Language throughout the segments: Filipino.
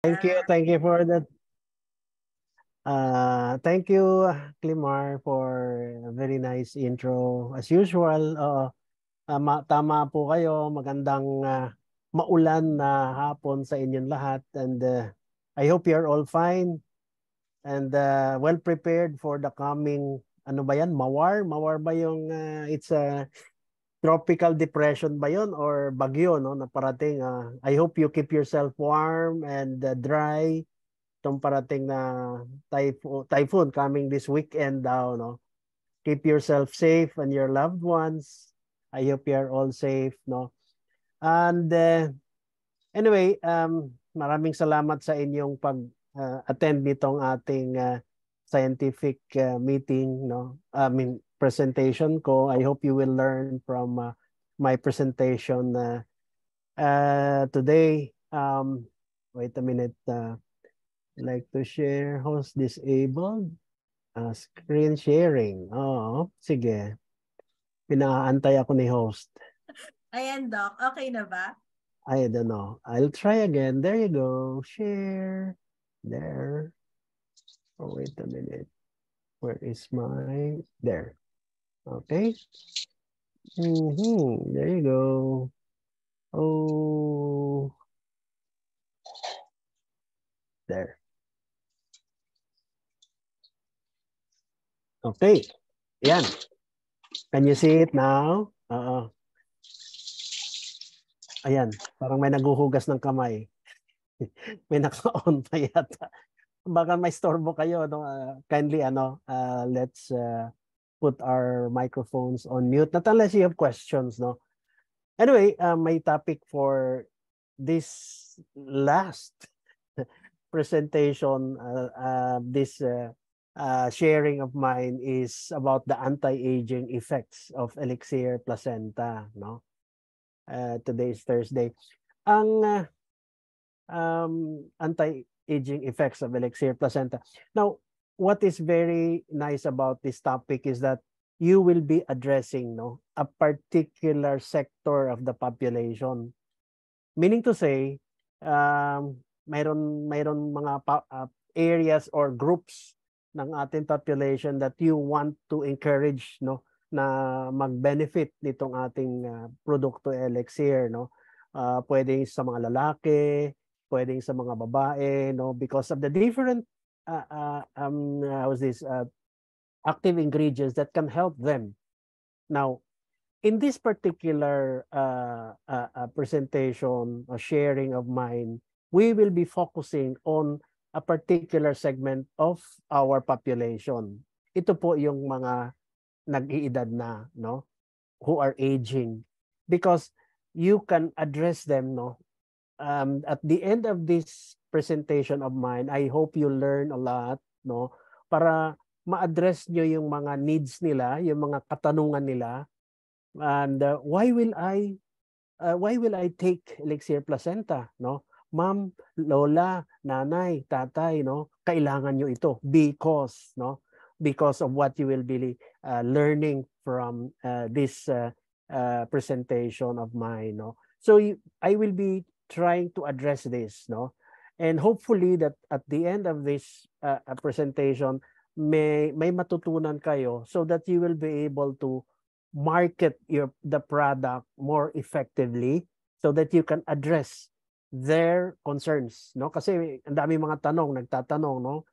Thank you for that. Thank you, Climar, for a very nice intro. As usual, tama po kayo. Magandang maulan na hapon sa inyong lahat. And I hope you're all fine and well prepared for the coming, ano ba yan? Mawar? Mawar ba yung, it's a tropical depression ba yun or bagyo, no? Na parating. I hope you keep yourself warm and dry. Itong parating na typhoon coming this weekend daw, no? Keep yourself safe and your loved ones. I hope you're all safe, no? And anyway, maraming salamat sa inyong pag-attend nitong ating scientific meeting, no? I mean, presentation ko. I hope you will learn from my presentation today. Wait a minute. Like to share, host disabled, screen sharing. Oo, sige. Pinaantay ako ni host. Ayan, Doc. Okay na ba? I don't know. I'll try again. There you go. Share. There. Oh, wait a minute. Where is my... There. Okay. There you go. Oh. There. Okay. Yan. Can you see it now? Ayan. Parang may naguhugas ng kamay. May naka-on pa yata. Baka may storbo kayo, no? Kindly, let's put our microphones on mute. Not unless you have questions, no? Anyway, my topic for this last presentation, this sharing of mine is about the anti-aging effects of Elixir Placenta, no? Today is Thursday. Ang anti-aging effects of Elixir Placenta. Now, what is very nice about this topic is that you will be addressing, no, a particular sector of the population. Meaning to say, mayroon mga areas or groups ng ating population that you want to encourage, no, na mag-benefit nitong ating produkto Elixir, no. Pwedeng sa mga lalaki, pwedeng sa mga babae, no, because of the different active ingredients that can help them. Now, in this particular presentation or sharing of mine, we will be focusing on a particular segment of our population. Ito po yung mga nag-iedad na, no, who are aging, because you can address them, no. At the end of this presentation of mine, I hope you learn a lot, no, para ma-address nyo yung mga needs nila, yung mga katanungan nila. And why will I take Elixir Placenta, no? Ma'am, lola, nanay, tatay, no? Kailangan nyo ito because, no? Because of what you will be learning from this presentation of mine, no? So I will be trying to address this, no? And hopefully that at the end of this presentation, may matutunan kayo so that you will be able to market the product more effectively so that you can address their concerns, no? Kasi ang dami mga nagtatanong, no,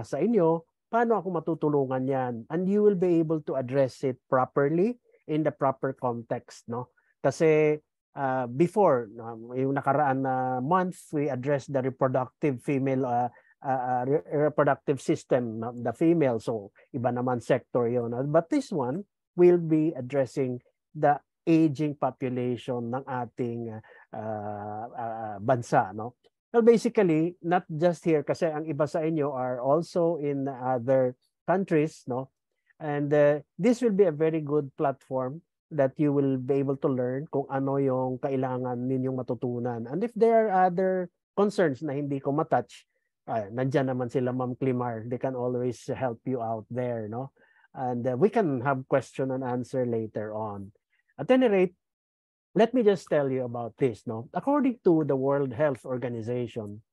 sa inyo, paano ako matutulungan yan? And you will be able to address it properly in the proper context, no? Kasi before, yung nakaraan na month, we addressed the reproductive reproductive system of the female. So, iba naman sector yun. But this one will be addressing the aging population ng ating bansa, no? Well, basically, not just here, kasi ang iba sa inyo are also in other countries, no? And this will be a very good platform that you will be able to learn kung ano yung kailangan ninyong matutunan. And if there are other concerns na hindi ko matouch, nandyan naman sila Ma'am Climar. They can always help you out there, no? And we can have question and answer later on. At any rate, let me just tell you about this, no? According to the World Health Organization,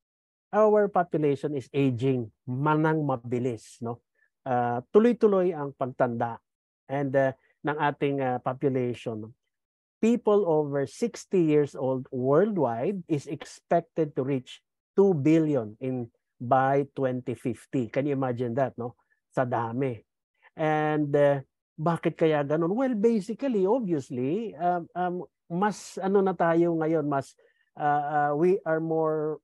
our population is aging manang mabilis, no? Tuloy-tuloy ang pagtanda and ng ating population. People over 60 years old worldwide is expected to reach 2 billion by 2050. Can you imagine that, no? Sa dami. And bakit kaya ganun? Well, basically, obviously, mas ano na tayo ngayon, mas we are more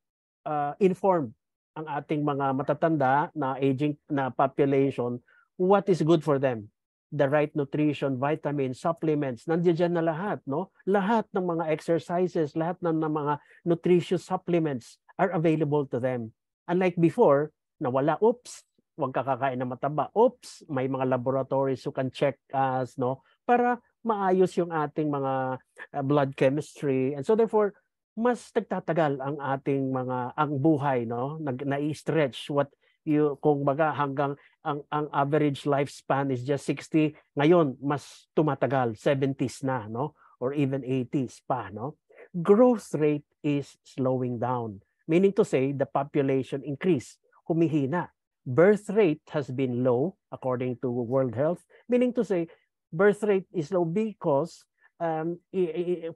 informed ang ating mga matatanda na aging na population, what is good for them. The right nutrition, vitamins, supplements, nandiyan na lahat, no? Lahat ng mga exercises, lahat ng mga nutritious supplements are available to them. Unlike before, na wala, oops, huwag kakakain na mataba. Oops, may mga laboratories who can check us, no? Para maayos yung ating mga blood chemistry. And so therefore, mas nagtatagal ang ating mga ang buhay, no? Na-stretch what you kung baga hanggang ang average lifespan is just 60, ngayon mas tumatagal 70s na, no? Or even 80s pa, no? Growth rate is slowing down, meaning to say the population increase, humihina. Birth rate has been low according to World Health, meaning to say birth rate is low because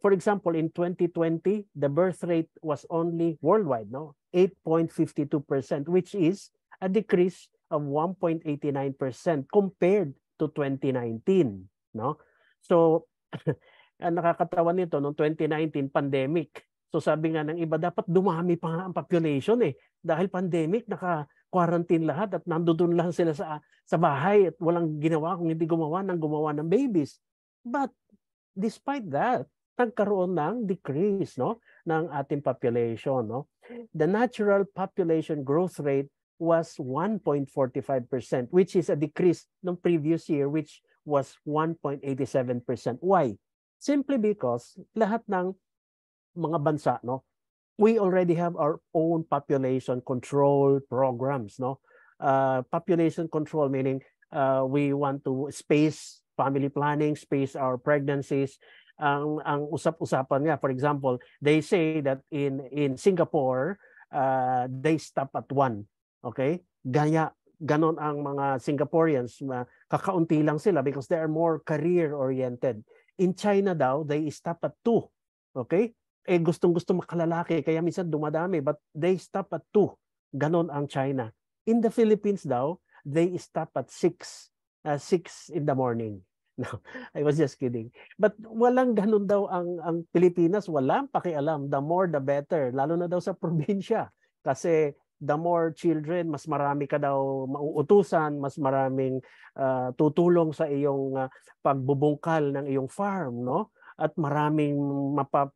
for example, in 2020, the birth rate was only worldwide, no, 8.52%, which is a decrease of 1.89% compared to 2019, no? So, ang nakakatawa nito, noong 2019, pandemic. So sabi nga ng iba, dapat dumami pa nga ang population dahil pandemic, naka-quarantine lahat at nandoon lang sila sa bahay at walang ginawa kung hindi gumawa ng babies. But despite that, nagkaroon ng decrease, no, ng ating population, no? The natural population growth rate was 1.45%, which is a decrease ng previous year, which was 1.87%. Why? Simply because lahat ng mga bansa, no, we already have our own population control programs, no? Population control meaning we want to space family planning, space our pregnancies. Ang usap-usapan nga, for example, they say that in Singapore, they stop at 1. Okay? Ganon ang mga Singaporeans, kakaunti lang sila because they are more career-oriented. In China daw, they stop at 2. Okay? Gustong-gusto makalalaki, kaya minsan dumadami, but they stop at 2. Ganon ang China. In the Philippines daw, they stop at 6 in the morning. No, I was just kidding. But walang ganun daw ang Pilipinas, walang pakialam. The more the better, lalo na daw sa probinsya. Kasi the more children, mas marami ka daw mauutusan, mas maraming tutulong sa iyong pagbubungkal ng iyong farm, no? At maraming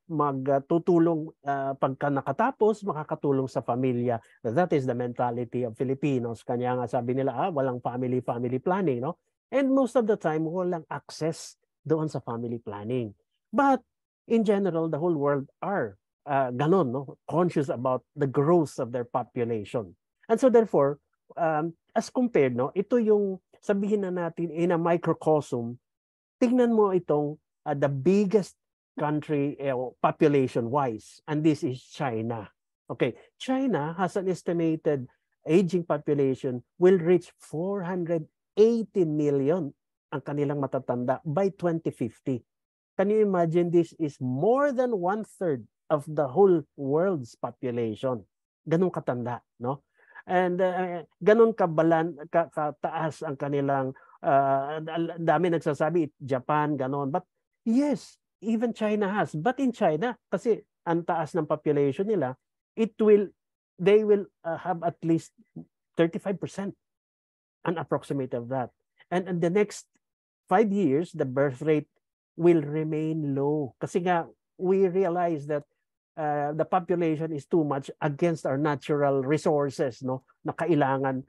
magtutulong pagka nakatapos, makakatulong sa pamilya. That is the mentality of Filipinos. Kanya nga sabi nila, walang family planning, no? And most of the time, walang access doon sa family planning. But in general, the whole world are ganon, no? Conscious about the growth of their population. And so therefore, as compared, no, ito yung sabihin na natin in a microcosm, tingnan mo itong the biggest country population-wise, and this is China. Okay, China has an estimated aging population will reach 480 million ang kanilang matatanda by 2050. Can you imagine, this is more than 1/3 of the whole world's population. Ganun katanda, no? And ganun kataas ang kanilang dami nagsasabi Japan ganon, but yes, even China has. But in China, kasi ang taas ng population nila, they will have at least 35%, an approximate of that. And in the next 5 years, the birth rate will remain low. Kasi nga, we realize that the population is too much against our natural resources, no? Na kailangan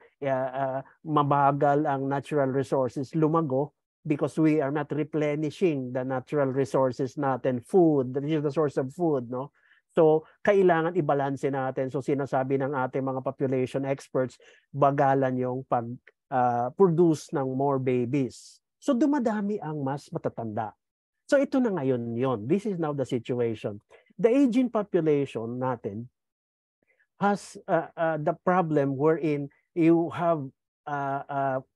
mabagal ang natural resources lumago because we are not replenishing the natural resources natin, food, that is the source of food, no? So, kailangan ibalanse natin. So, sinasabi ng ating mga population experts, bagalan yung pag-produce ng more babies. So, dumadami ang mas matatanda. So, ito na ngayon yon. This is now the situation. The aging population natin has the problem wherein you have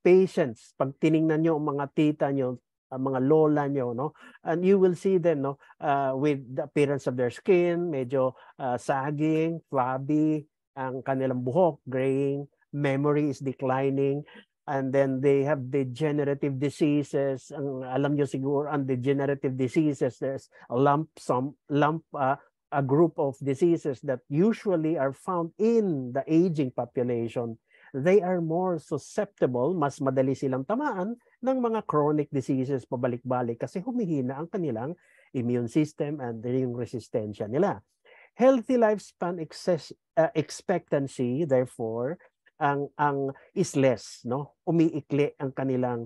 patients. Pag tiningnan nyo ang mga tita nyo, ang mga lola nyo, no? And you will see them, no? With the appearance of their skin, medyo sagging, flabby, ang kanilang buhok, graying, memory is declining, and then they have degenerative diseases. Ang alam nyo siguro, ang degenerative diseases, there's a group of diseases that usually are found in the aging population. They are more susceptible, mas madali silang tamaan ng mga chronic diseases pabalik-balik kasi humihina ang kanilang immune system and yung resistensya nila. Healthy lifespan expectancy, therefore, ang is less, no? Umiikli ang kanilang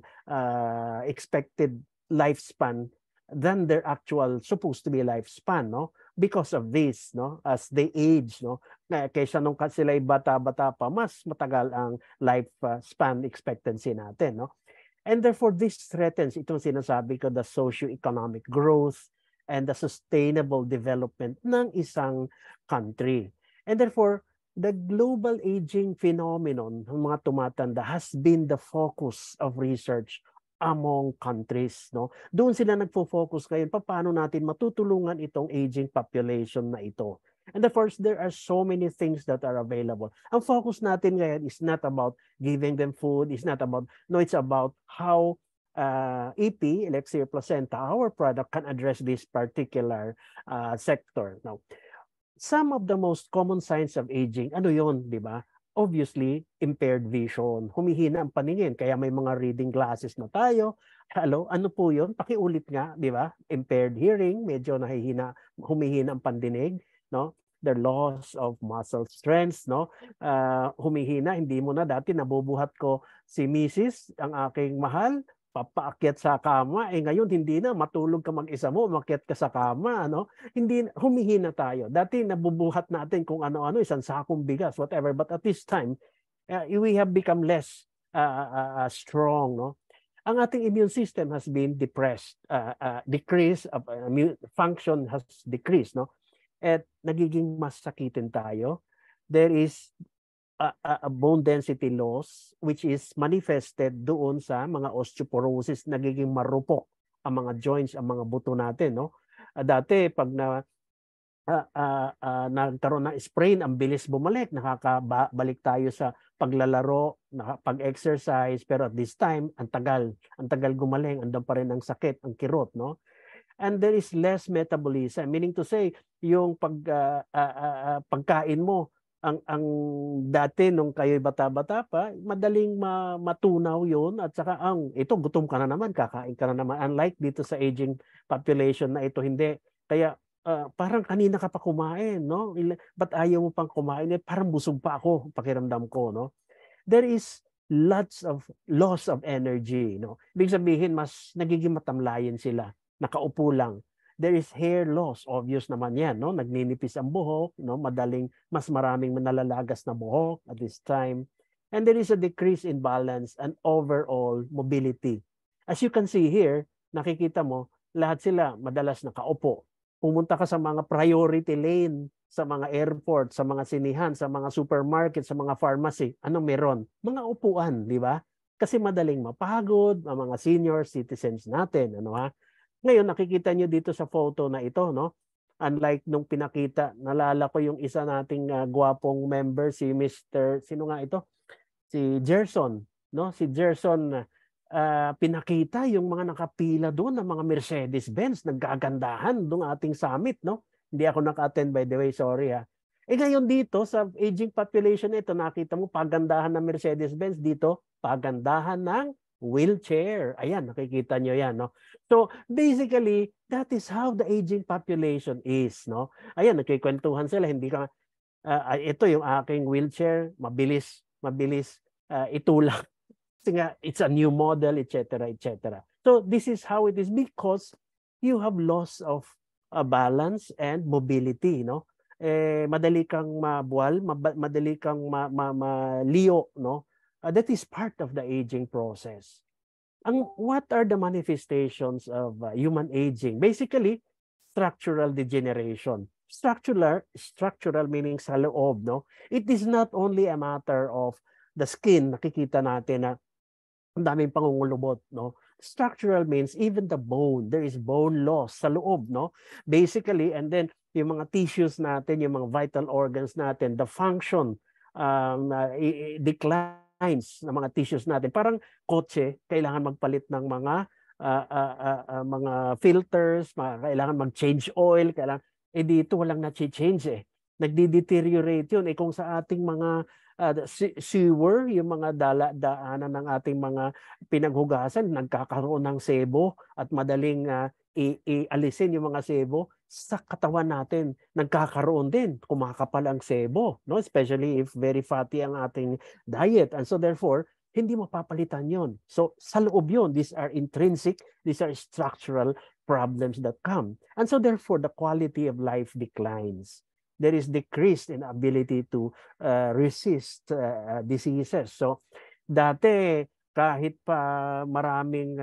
expected lifespan than their actual supposed to be lifespan, no? Because of this, no? As they age, no? Kaysa nung sila ay bata-bata pa, mas matagal ang lifespan expectancy natin, no? And therefore, this threatens itong sinasabi ko, the socio-economic growth and the sustainable development ng isang country. And therefore, the global aging phenomenon ng mga tumatanda has been the focus of research among countries, no? Doon sila nagfo-focus ngayon paano natin matutulungan itong aging population na ito. And of course, there are so many things that are available. Ang focus natin ngayon is not about giving them food, it's not about, no, it's about how EP, Elixir Placenta, our product can address this particular sector. Now, some of the most common signs of aging, ano yon, di ba? Obviously, impaired vision. Humihina ang paningin, kaya may mga reading glasses na tayo. Hello, ano po yon? Pakiulit nga, di ba? Impaired hearing, medyo humihina ang pandinig, no? The loss of muscle strength, no? Humihina, hindi mo na dati nabubuhat ko si Mrs., ang aking mahal, papaakyat sa kama, ngayon hindi na, matulog ka mag-isa mo, umakyat ka sa kama, no? Hindi, humihina tayo. Dati nabubuhat natin kung ano-ano, isang sakong bigas, whatever, but at this time, we have become less strong, no? Ang ating immune system has been depressed, decreased, immune function has decreased, no? At nagiging masakitin tayo. There is a bone density loss which is manifested doon sa mga osteoporosis, nagiging marupok ang mga joints, ang mga buto natin, no? Dati pag nagkaroon ng sprain, ang bilis bumalik, nakakabalik tayo sa paglalaro, pag-exercise, pero at this time ang tagal gumaling, andun pa rin ang sakit, ang kirot, no? And there is less metabolism, meaning to say yung pagkain mo, ang dati nung kayo'y bata-bata pa, madaling matunaw yun, at saka ito gutom ka na naman, kakain ka na naman, unlike dito sa aging population na ito, hindi. Kaya parang kanina ka pa kumain, no? Ba't ayaw mo pang kumain? Parang busog pa ako, pakiramdam ko, no? There is lots of loss of energy, no? Ibig sabihin, mas nagiging matamlayin sila, nakaupo lang. There is hair loss, obvious naman yan, no? Nagninipis ang buhok, no? Mas maraming nalalagas na buhok at this time. And there is a decrease in balance and overall mobility. As you can see here, nakikita mo, lahat sila madalas nakaupo. Pumunta ka sa mga priority lane, sa mga airport, sa mga sinihan, sa mga supermarket, sa mga pharmacy, ano meron? Mga upuan, di ba? Kasi madaling mapagod ang mga senior citizens natin, ano ha? Ngayon, nakikita nyo dito sa photo na ito, no? Unlike nung pinakita, nalala ko yung isa nating gwapong member, si Mr. Sino nga ito? Si Gerson, no? Si Gerson, pinakita yung mga nakapila doon ng mga Mercedes-Benz, nagkagandahan doon ating summit, no? Hindi ako naka-attend, by the way, sorry ha. Ngayon dito, sa aging population ito, nakita mo, pagandahan ng Mercedes-Benz dito, pagandahan ng wheelchair. Ayan, nakikita nyo yan, no? So, basically, that is how the aging population is, no? Ayan, nagkikwentuhan sila, hindi ka, ito yung aking wheelchair, mabilis itulak. Kasi nga, it's a new model, etc., etc. So, this is how it is because you have loss of balance and mobility, no? Madali kang mabuwal, madali kang maliyo, no? That is part of the aging process. What are the manifestations of human aging? Basically, structural degeneration. Structural meaning sa loob, no? It is not only a matter of the skin, nakikita natin na ang daming pangungulubot, no? Structural means even the bone, there is bone loss sa loob, no? Basically, and then yung mga tissues natin, yung mga vital organs natin, the function declines ng mga tissues natin. Parang kotse, kailangan magpalit ng mga filters, kailangan mag-change oil, dito walang na-change eh. Nagdi-deteriorate yun. Kung sa ating mga sewer, yung mga daanan ng ating mga pinaghugasan, nagkakaroon ng sebo at madaling ialisin yung mga sebo, sa katawan natin nagkakaroon din, kumakapal ang sebo, no? Especially if very fatty ang ating diet. And so therefore, hindi mapapalitan yon. So sa loob yon, these are intrinsic, these are structural problems that come. And so therefore, the quality of life declines. There is decreased in ability to resist diseases. So dati, kahit pa maraming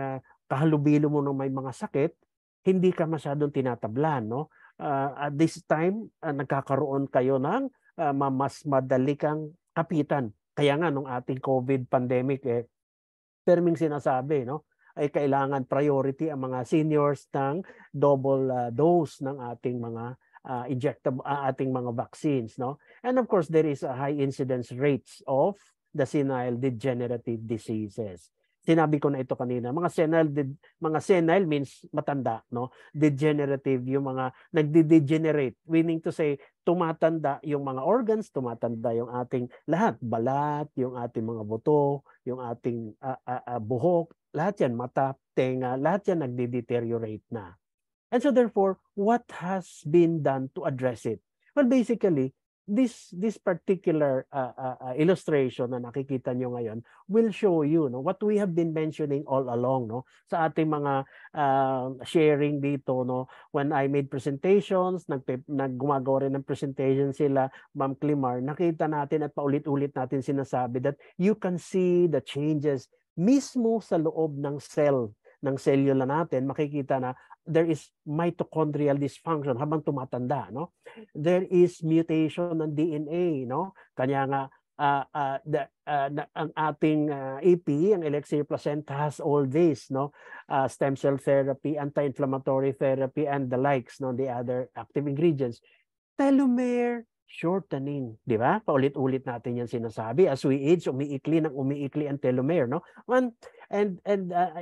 kahalubilo mo ng may mga sakit, hindi ka masyadong tinatablan, no? At this time, nagkakaroon kayo ng mas madali kang kapitan. Kaya nga nung ating COVID pandemic, perming sinasabi, no, ay kailangan priority ang mga seniors ng double dose ng ating mga injectable ating mga vaccines, no? And of course, there is a high incidence rates of the senile degenerative diseases. Sinabi ko na ito kanina, mga senile means matanda, no? Degenerative, yung mga nagde-degenerate, meaning to say tumatanda yung mga organs, tumatanda yung ating lahat, balat, yung ating mga buto, yung ating buhok, lahat yan, mata, tenga, lahat yan nagde-deteriorate na. And so therefore, what has been done to address it? Well, basically, this particular illustration na nakikita nyo ngayon will show you, no, what we have been mentioning all along, no, sa ating mga sharing dito, no, when I made presentations, gumagawa rin ng presentation sila, Ma'am Climar, nakita natin at paulit-ulit natin sinasabi that you can see the changes mismo sa loob ng cellula natin. Makikita na there is mitochondrial dysfunction habang tumatanda, no? There is mutation ng DNA, no? Kanya nga ang ating EP, ang elixir placenta, has all this, no? Stem cell therapy, anti-inflammatory therapy, and the likes, no? The other active ingredients. Telomere shortening, di ba? Paulit-ulit natin yan sinasabi. As we age, umiikli ang telomere, no? And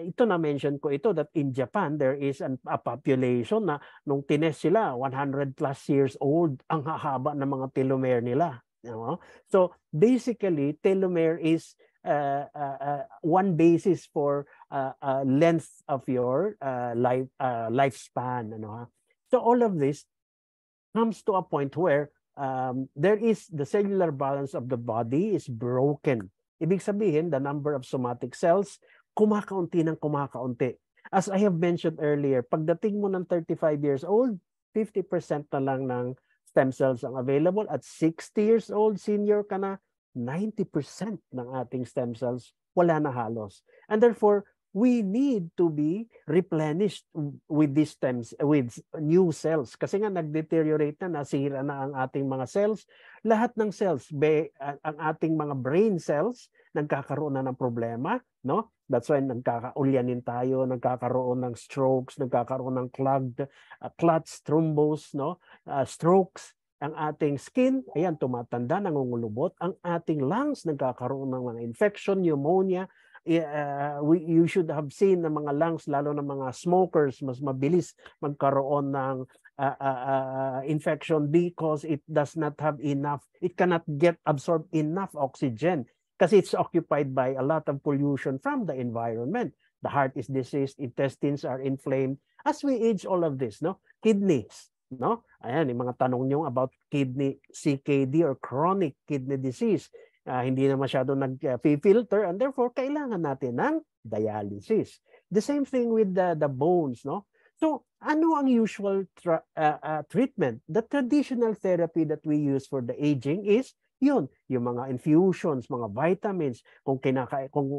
ito na-mention ko ito that in Japan, there is a population na nung tinest sila, 100 plus years old, ang hahaba ng mga telomere nila. You know? So basically, telomere is one basis for length of your lifespan. Ano, ha? So all of this comes to a point where there is the cellular balance of the body is broken. Ibig sabihin, the number of somatic cells, kumakaunti ng kumakaunti. As I have mentioned earlier, pagdating mo ng 35 years old, 50% na lang ng stem cells ang available. At 60 years old, senior ka na, 90% ng ating stem cells wala na halos. And therefore, we need to be replenished with these with new cells. Kasi nga nag-deteriorate na, nasira na ang ating mga cells. Lahat ng cells, ang ating mga brain cells, nagkakaroon na ng problema, no? That's why nagkakaulyanin tayo, nagkakaroon ng strokes, nagkakaroon ng clots, thrombus, no? Strokes. Ang ating skin, ayan, tumatanda, nangungulubot. Ang ating lungs, nagkakaroon ng mga infection, pneumonia. You should have seen na mga lungs, lalo na mga smokers, mas mabilis magkaroon ng infection because it does not have enough, it cannot get absorb enough oxygen kasi it's occupied by a lot of pollution from the environment. The heart is diseased, intestines are inflamed. As we age, all of this, no? Kidneys, no? Ayan, yung mga tanong nyo about kidney, CKD or chronic kidney disease. Hindi na masyado nag-filter and therefore kailangan natin ng dialysis. The same thing with the bones, no? So, ano ang usual treatment? The traditional therapy that we use for the aging is yun, yung mga infusions, mga vitamins, kung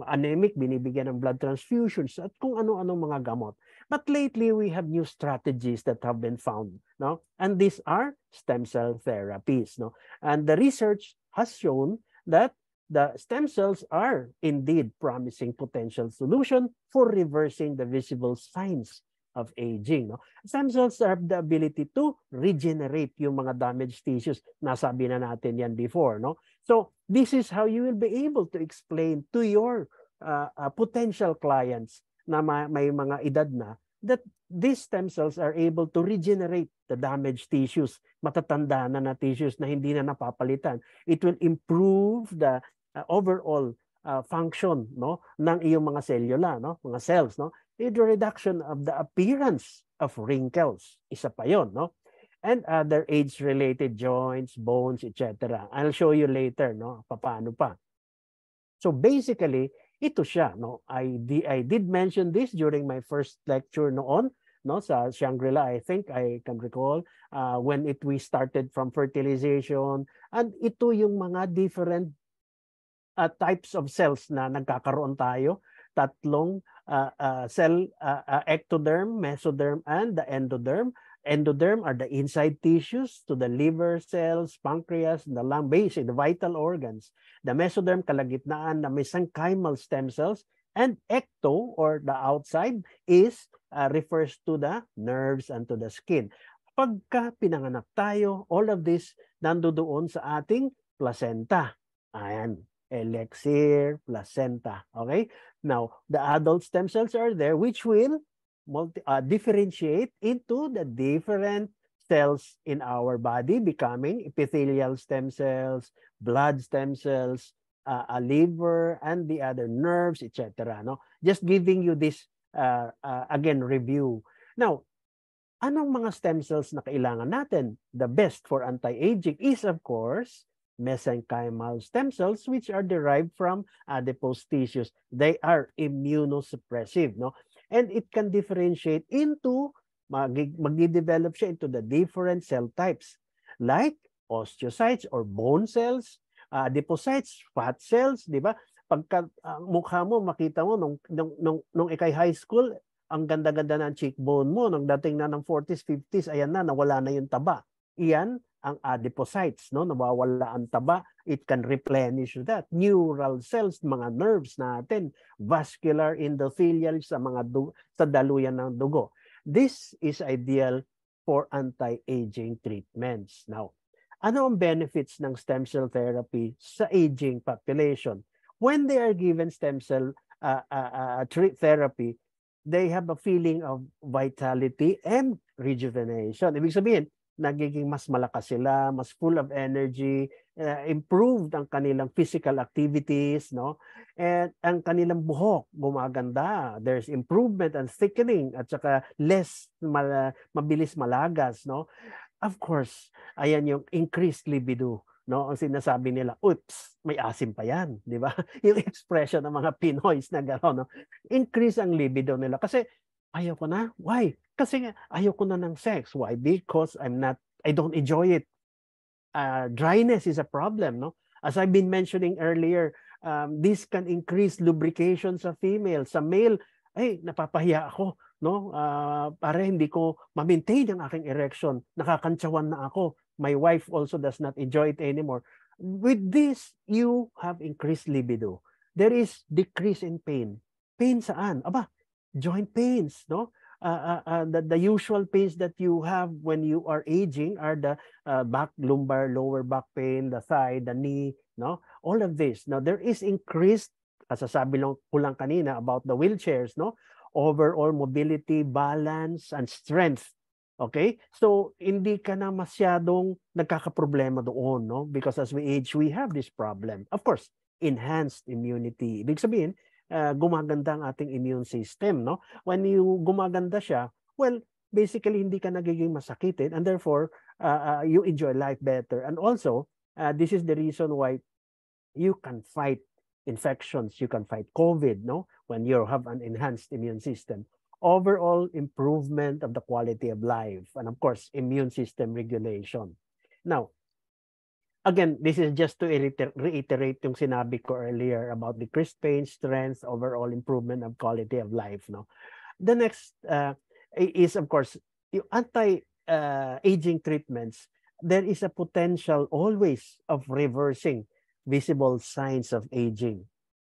anemic, binibigyan ng blood transfusions, at kung ano-ano mga gamot. But lately, we have new strategies that have been found, no? And these are stem cell therapies, no? And the research has shown that the stem cells are indeed promising potential solution for reversing the visible signs of aging. No? Stem cells have the ability to regenerate yung mga damaged tissues. Nasabi na natin yan before. No? So this is how you will be able to explain to your potential clients na may mga edad na that these stem cells are able to regenerate the damaged tissues, matatanda na tissues na hindi na napapalitan. It will improve the overall function, no, ng iyong mga cellula, no, mga cells, no. The reduction of the appearance of wrinkles, isa pa yon, no, and other age-related joints, bones, etc. I'll show you later, no, paano pa. So basically, ito siya, no. I did mention this during my first lecture noon, no, sa Shangri-La. I think I can recall when we started from fertilization, and ito yung mga different types of cells na nagkakaroon tayo. Tatlong cell, ectoderm, mesoderm, and the endoderm. Endoderm are the inside tissues to the liver cells, pancreas, the lung, basic, the vital organs. The mesoderm, kalagitnaan na mesenchymal stem cells. And ecto, or the outside, refers to the nerves and to the skin. Pagka pinanganak tayo, all of this nandoon sa ating placenta. Ayan. Elixir, placenta. Okay? Now, the adult stem cells are there, which will differentiate into the different cells in our body, becoming epithelial stem cells, blood stem cells, a liver, and the other nerves, etc. No? Just giving you this, again, review. Now, anong mga stem cells na kailangan natin? The best for anti-aging is, of course, mesenchymal stem cells, which are derived from adipose tissues. They are immunosuppressive, no? And it can differentiate into, magde-develop siya into the different cell types, like osteocytes or bone cells, adipocytes, fat cells, di ba? Pagka mukha mo, makita mo, nung ikay high school, ang ganda-ganda ng cheekbone mo, nung dating na ng 40s, 50s, ayan na, nawala na yung taba. Iyan ang adipocytes, no? Nawawala ang taba, it can replenish that. Neural cells, mga nerves natin, vascular endothelial sa mga sa daluyan ng dugo. This is ideal for anti-aging treatments. Now, ano ang benefits ng stem cell therapy sa aging population? When they are given stem cell therapy, they have a feeling of vitality and rejuvenation. Ibig sabihin, nagiging mas malakas sila, mas full of energy, improved ang kanilang physical activities, no? And ang kanilang buhok gumaganda. There's improvement and thickening at saka less mabilis malagas, no? Of course, ayan yung increased libido, no? Ang sinasabi nila, oops, may asim pa yan, di ba? Yung expression ng mga Pinoys na gano'n, no? Increase ang libido nila kasi ayaw ko na. Why? Kasi nga, ayaw ko na ng sex. Why? Because I don't enjoy it. Dryness is a problem, no? As I've been mentioning earlier, this can increase lubrication sa female. Sa male, ay, napapahiya ako, no? Para hindi ko ma-maintain ang aking erection. Nakakantsawan na ako. My wife also does not enjoy it anymore. With this, you have increased libido. There is decrease in pain. Pain saan? Aba, joint pains, no? The usual pains that you have when you are aging are the back, lumbar, lower back pain, the thigh, the knee, no? All of this. Now, there is increased, kasasabi lang ko lang kanina about the wheelchairs, no? Overall mobility, balance, and strength. Okay? So, hindi ka na masyadong nagkakaproblema doon, no? Because as we age, we have this problem. Of course, enhanced immunity. Ibig sabihin, gumaganda ang ating immune system, no? When you gumaganda siya, well, basically hindi ka nagiging masakitin and therefore you enjoy life better. And also, this is the reason why you can fight infections, you can fight COVID, no? When you have an enhanced immune system. Overall improvement of the quality of life and of course, immune system regulation. Now, again, this is just to reiterate yung sinabi ko earlier about decreased pain, strength, overall improvement of quality of life, no? The next is, of course, yung anti-aging treatments. There is a potential always of reversing visible signs of aging.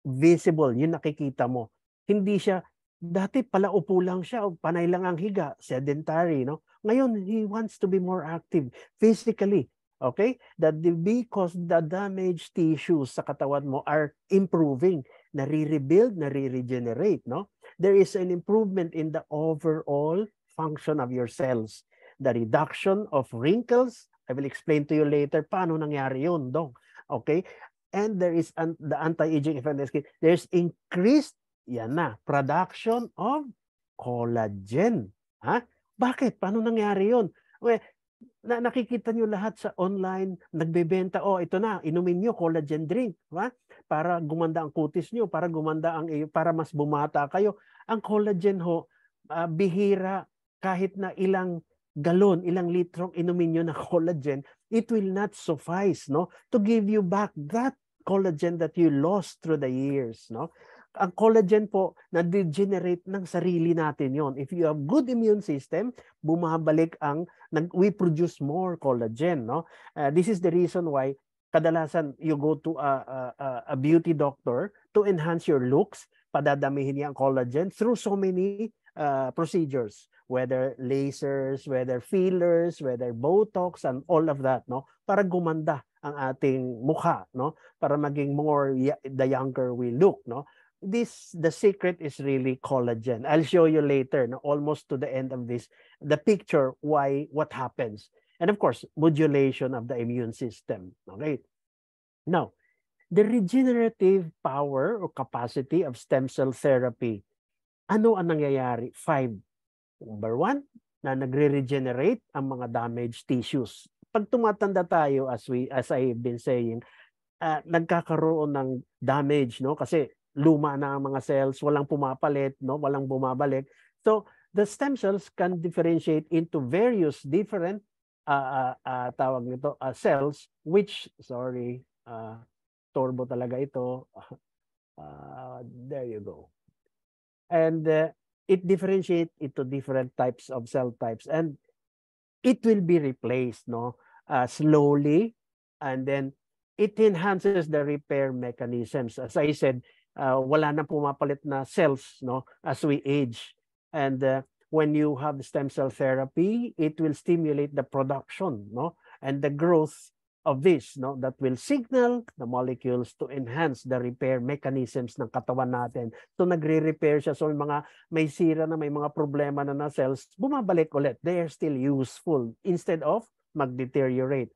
Visible, yun nakikita mo. Hindi siya, dati pala upo lang siya, o panay lang ang higa, sedentary, no? Ngayon, he wants to be more active physically. Okay? Because the damaged tissues sa katawan mo are improving, nare-rebuild, nare-regenerate, no? There is an improvement in the overall function of your cells. The reduction of wrinkles, I will explain to you later paano nangyari yun, Dong. Okay? And there is the anti-aging effect. There's increased, yan na, production of collagen. Ha? Bakit? Paano nangyari yun? Well, nakikita nyo lahat sa online, nagbebenta, ito na, inumin nyo collagen drink, ha? Para gumanda ang kutis nyo, para gumanda para mas bumata kayo. Ang collagen bihira, kahit na ilang galon, ilang litrong inumin nyo na collagen, it will not suffice, no, to give you back that collagen that you lost through the years, no? Ang collagen po, na-degenerate ng sarili natin yon. If you have good immune system, bumabalik we produce more collagen, no? This is the reason why kadalasan you go to a beauty doctor to enhance your looks, padadamihin niya ang collagen through so many procedures, whether lasers, whether fillers, whether Botox, and all of that, no, para gumanda ang ating mukha, no, para maging more the younger we look, no. The secret is really collagen. I'll show you later, no, almost to the end of this, the picture what happens, and of course modulation of the immune system. Okay, now the regenerative power or capacity of stem cell therapy. Ano ang nangyayari? 5. Number 1, na nagre-regenerate ang mga damaged tissues. Pag tumatanda tayo, as I've been saying, nagkakaroon ng damage, no? Kasi luma na ang mga cells, walang pumapalit, no? Walang bumabalik. So, the stem cells can differentiate into various different tawag nito, cells, which, turbo talaga ito. There you go. And it differentiates into different types of cell types, and it will be replaced, no, slowly, and then it enhances the repair mechanisms. As I said, wala na pumapalit na cells, no, as we age, and when you have stem cell therapy, it will stimulate the production, no, and the growth of this, no, that will signal the molecules to enhance the repair mechanisms ng katawan natin. So nagre-repair siya. So may sira na, may mga problema na cells, bumabalik ulit. They are still useful instead of mag-deteriorate.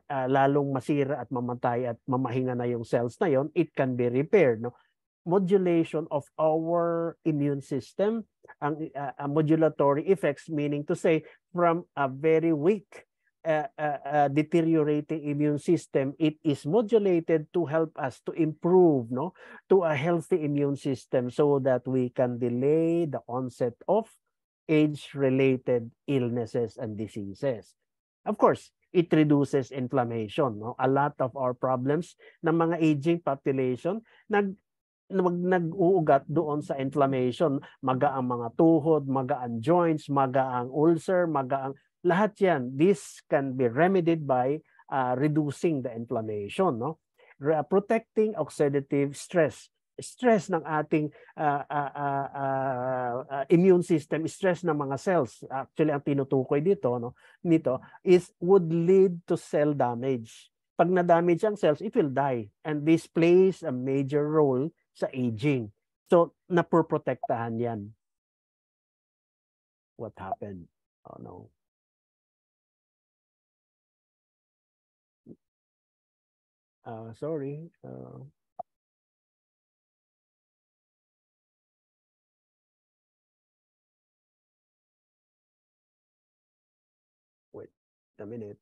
Lalong masira at mamatay at mamahinga na yung cells na yon, it can be repaired, no. Modulation of our immune system, ang modulatory effects, meaning to say from a very weak deteriorating immune system, it is modulated to help us to improve, no, to a healthy immune system, so that we can delay the onset of age-related illnesses and diseases. Of course, it reduces inflammation, no. A lot of our problems ng mga aging population nag-uugat doon sa inflammation. Maga ang mga tuhod, maga ang joints, maga ang ulcer, maga ang lahat yan. This can be remedied by reducing the inflammation, no? Protecting oxidative stress. Stress ng ating immune system, stress ng mga cells. Actually, ang tinutukoy dito, no, would lead to cell damage. Pag na-damage ang cells, it will die. And this plays a major role sa aging. So, napoprotektahan yan. What happened? Oh, no. Sorry. Wait a minute.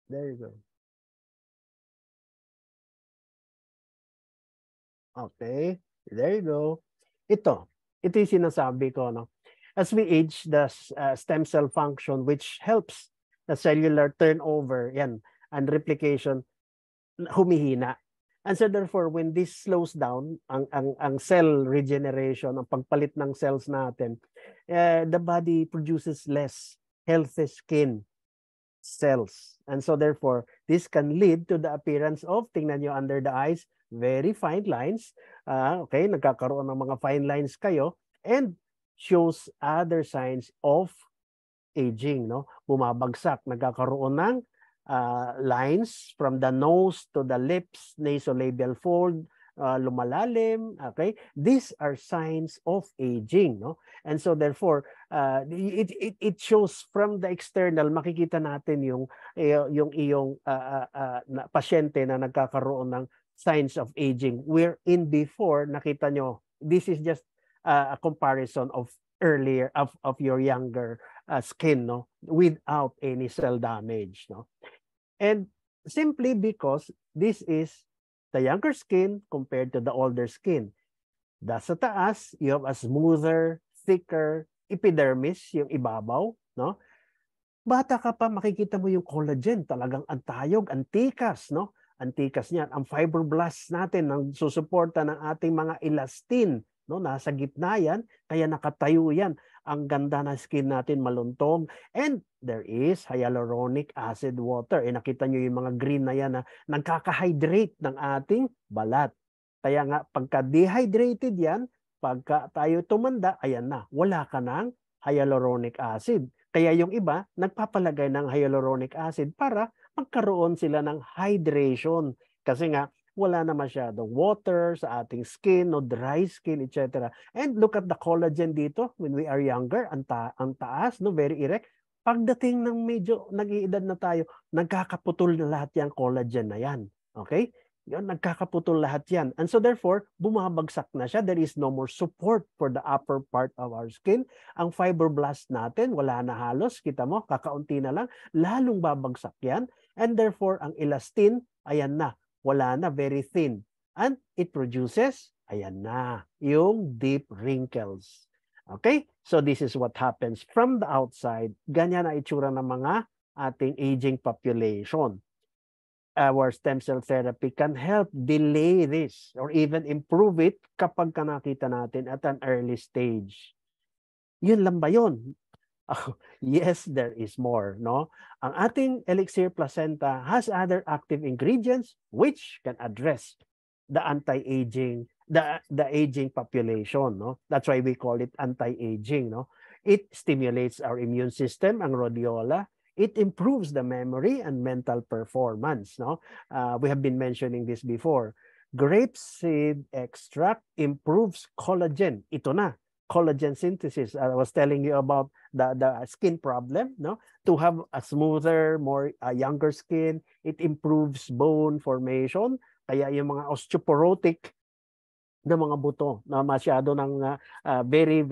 There you go. Okay. There you go. Ito yung sinasabi ko, no? As we age, the stem cell function, which helps cellular turnover, yan, and replication, humihina. And so therefore, when this slows down, ang cell regeneration, ang pagpalit ng cells natin, the body produces less healthy skin cells. And so therefore, this can lead to the appearance of, tingnan nyo under the eyes, very fine lines. Okay, nagkakaroon ng mga fine lines kayo and shows other signs of aging, no? Bumabagsak, nagkakaroon ng lines from the nose to the lips, nasolabial fold, lumalalim, okay? These are signs of aging, no? And so therefore, it shows from the external, makikita natin yung iyong pasyente na nagkakaroon ng signs of aging. Wherein before, nakita nyo, this is just a comparison of earlier, of your younger skin, no, without any cell damage, no. And simply because this is the younger skin compared to the older skin. Sa taas, you have a smoother, thicker epidermis, yung ibabaw, no. Bata ka pa, makikita mo yung collagen, talagang antayog, antikas, no. Antikas niyan, ang fibroblasts natin ang susuporta ng ating mga elastin, no, nasa gitna yan, kaya nakatayo yan. Ang ganda ng skin natin, maluntog. And there is hyaluronic acid water. Nakita nyo yung mga green na yan na nagkaka-hydrate ng ating balat. Kaya nga, pagka dehydrated yan, pagka tayo tumanda, ayan na, wala ka ng hyaluronic acid. Kaya yung iba, nagpapalagay ng hyaluronic acid para magkaroon sila ng hydration. Kasi nga, wala na masyadong water sa ating skin, no, dry skin, etc. And look at the collagen dito when we are younger, ang taas, no, very erect. Pagdating ng medyo nag-iedad na tayo, nagkakaputol na lahat yung collagen na yan. Okay? Yun, nagkakaputol lahat yan. And so therefore, bumabagsak na siya. There is no more support for the upper part of our skin. Ang fibroblast natin, wala na halos. Kita mo, kakaunti na lang. Lalong babagsak yan. And therefore, ang elastin, ayan na. Wala na, very thin. And it produces, ayan na, yung deep wrinkles. Okay? So this is what happens from the outside. Ganyan na itsura ng mga ating aging population. Our stem cell therapy can help delay this or even improve it kapag nakita natin at an early stage. Yun lang ba yun? Yes, there is more, no? Ang ating Elixir Placenta has other active ingredients which can address the anti-aging, the aging population, no? That's why we call it anti-aging, no? It stimulates our immune system, ang rhodiola. It improves the memory and mental performance, no? We have been mentioning this before. Grape seed extract improves collagen. Ito na, collagen synthesis. I was telling you about the skin problem, no? To have a smoother, more younger skin, it improves bone formation. Kaya yung mga osteoporotic na mga buto na masyado ng very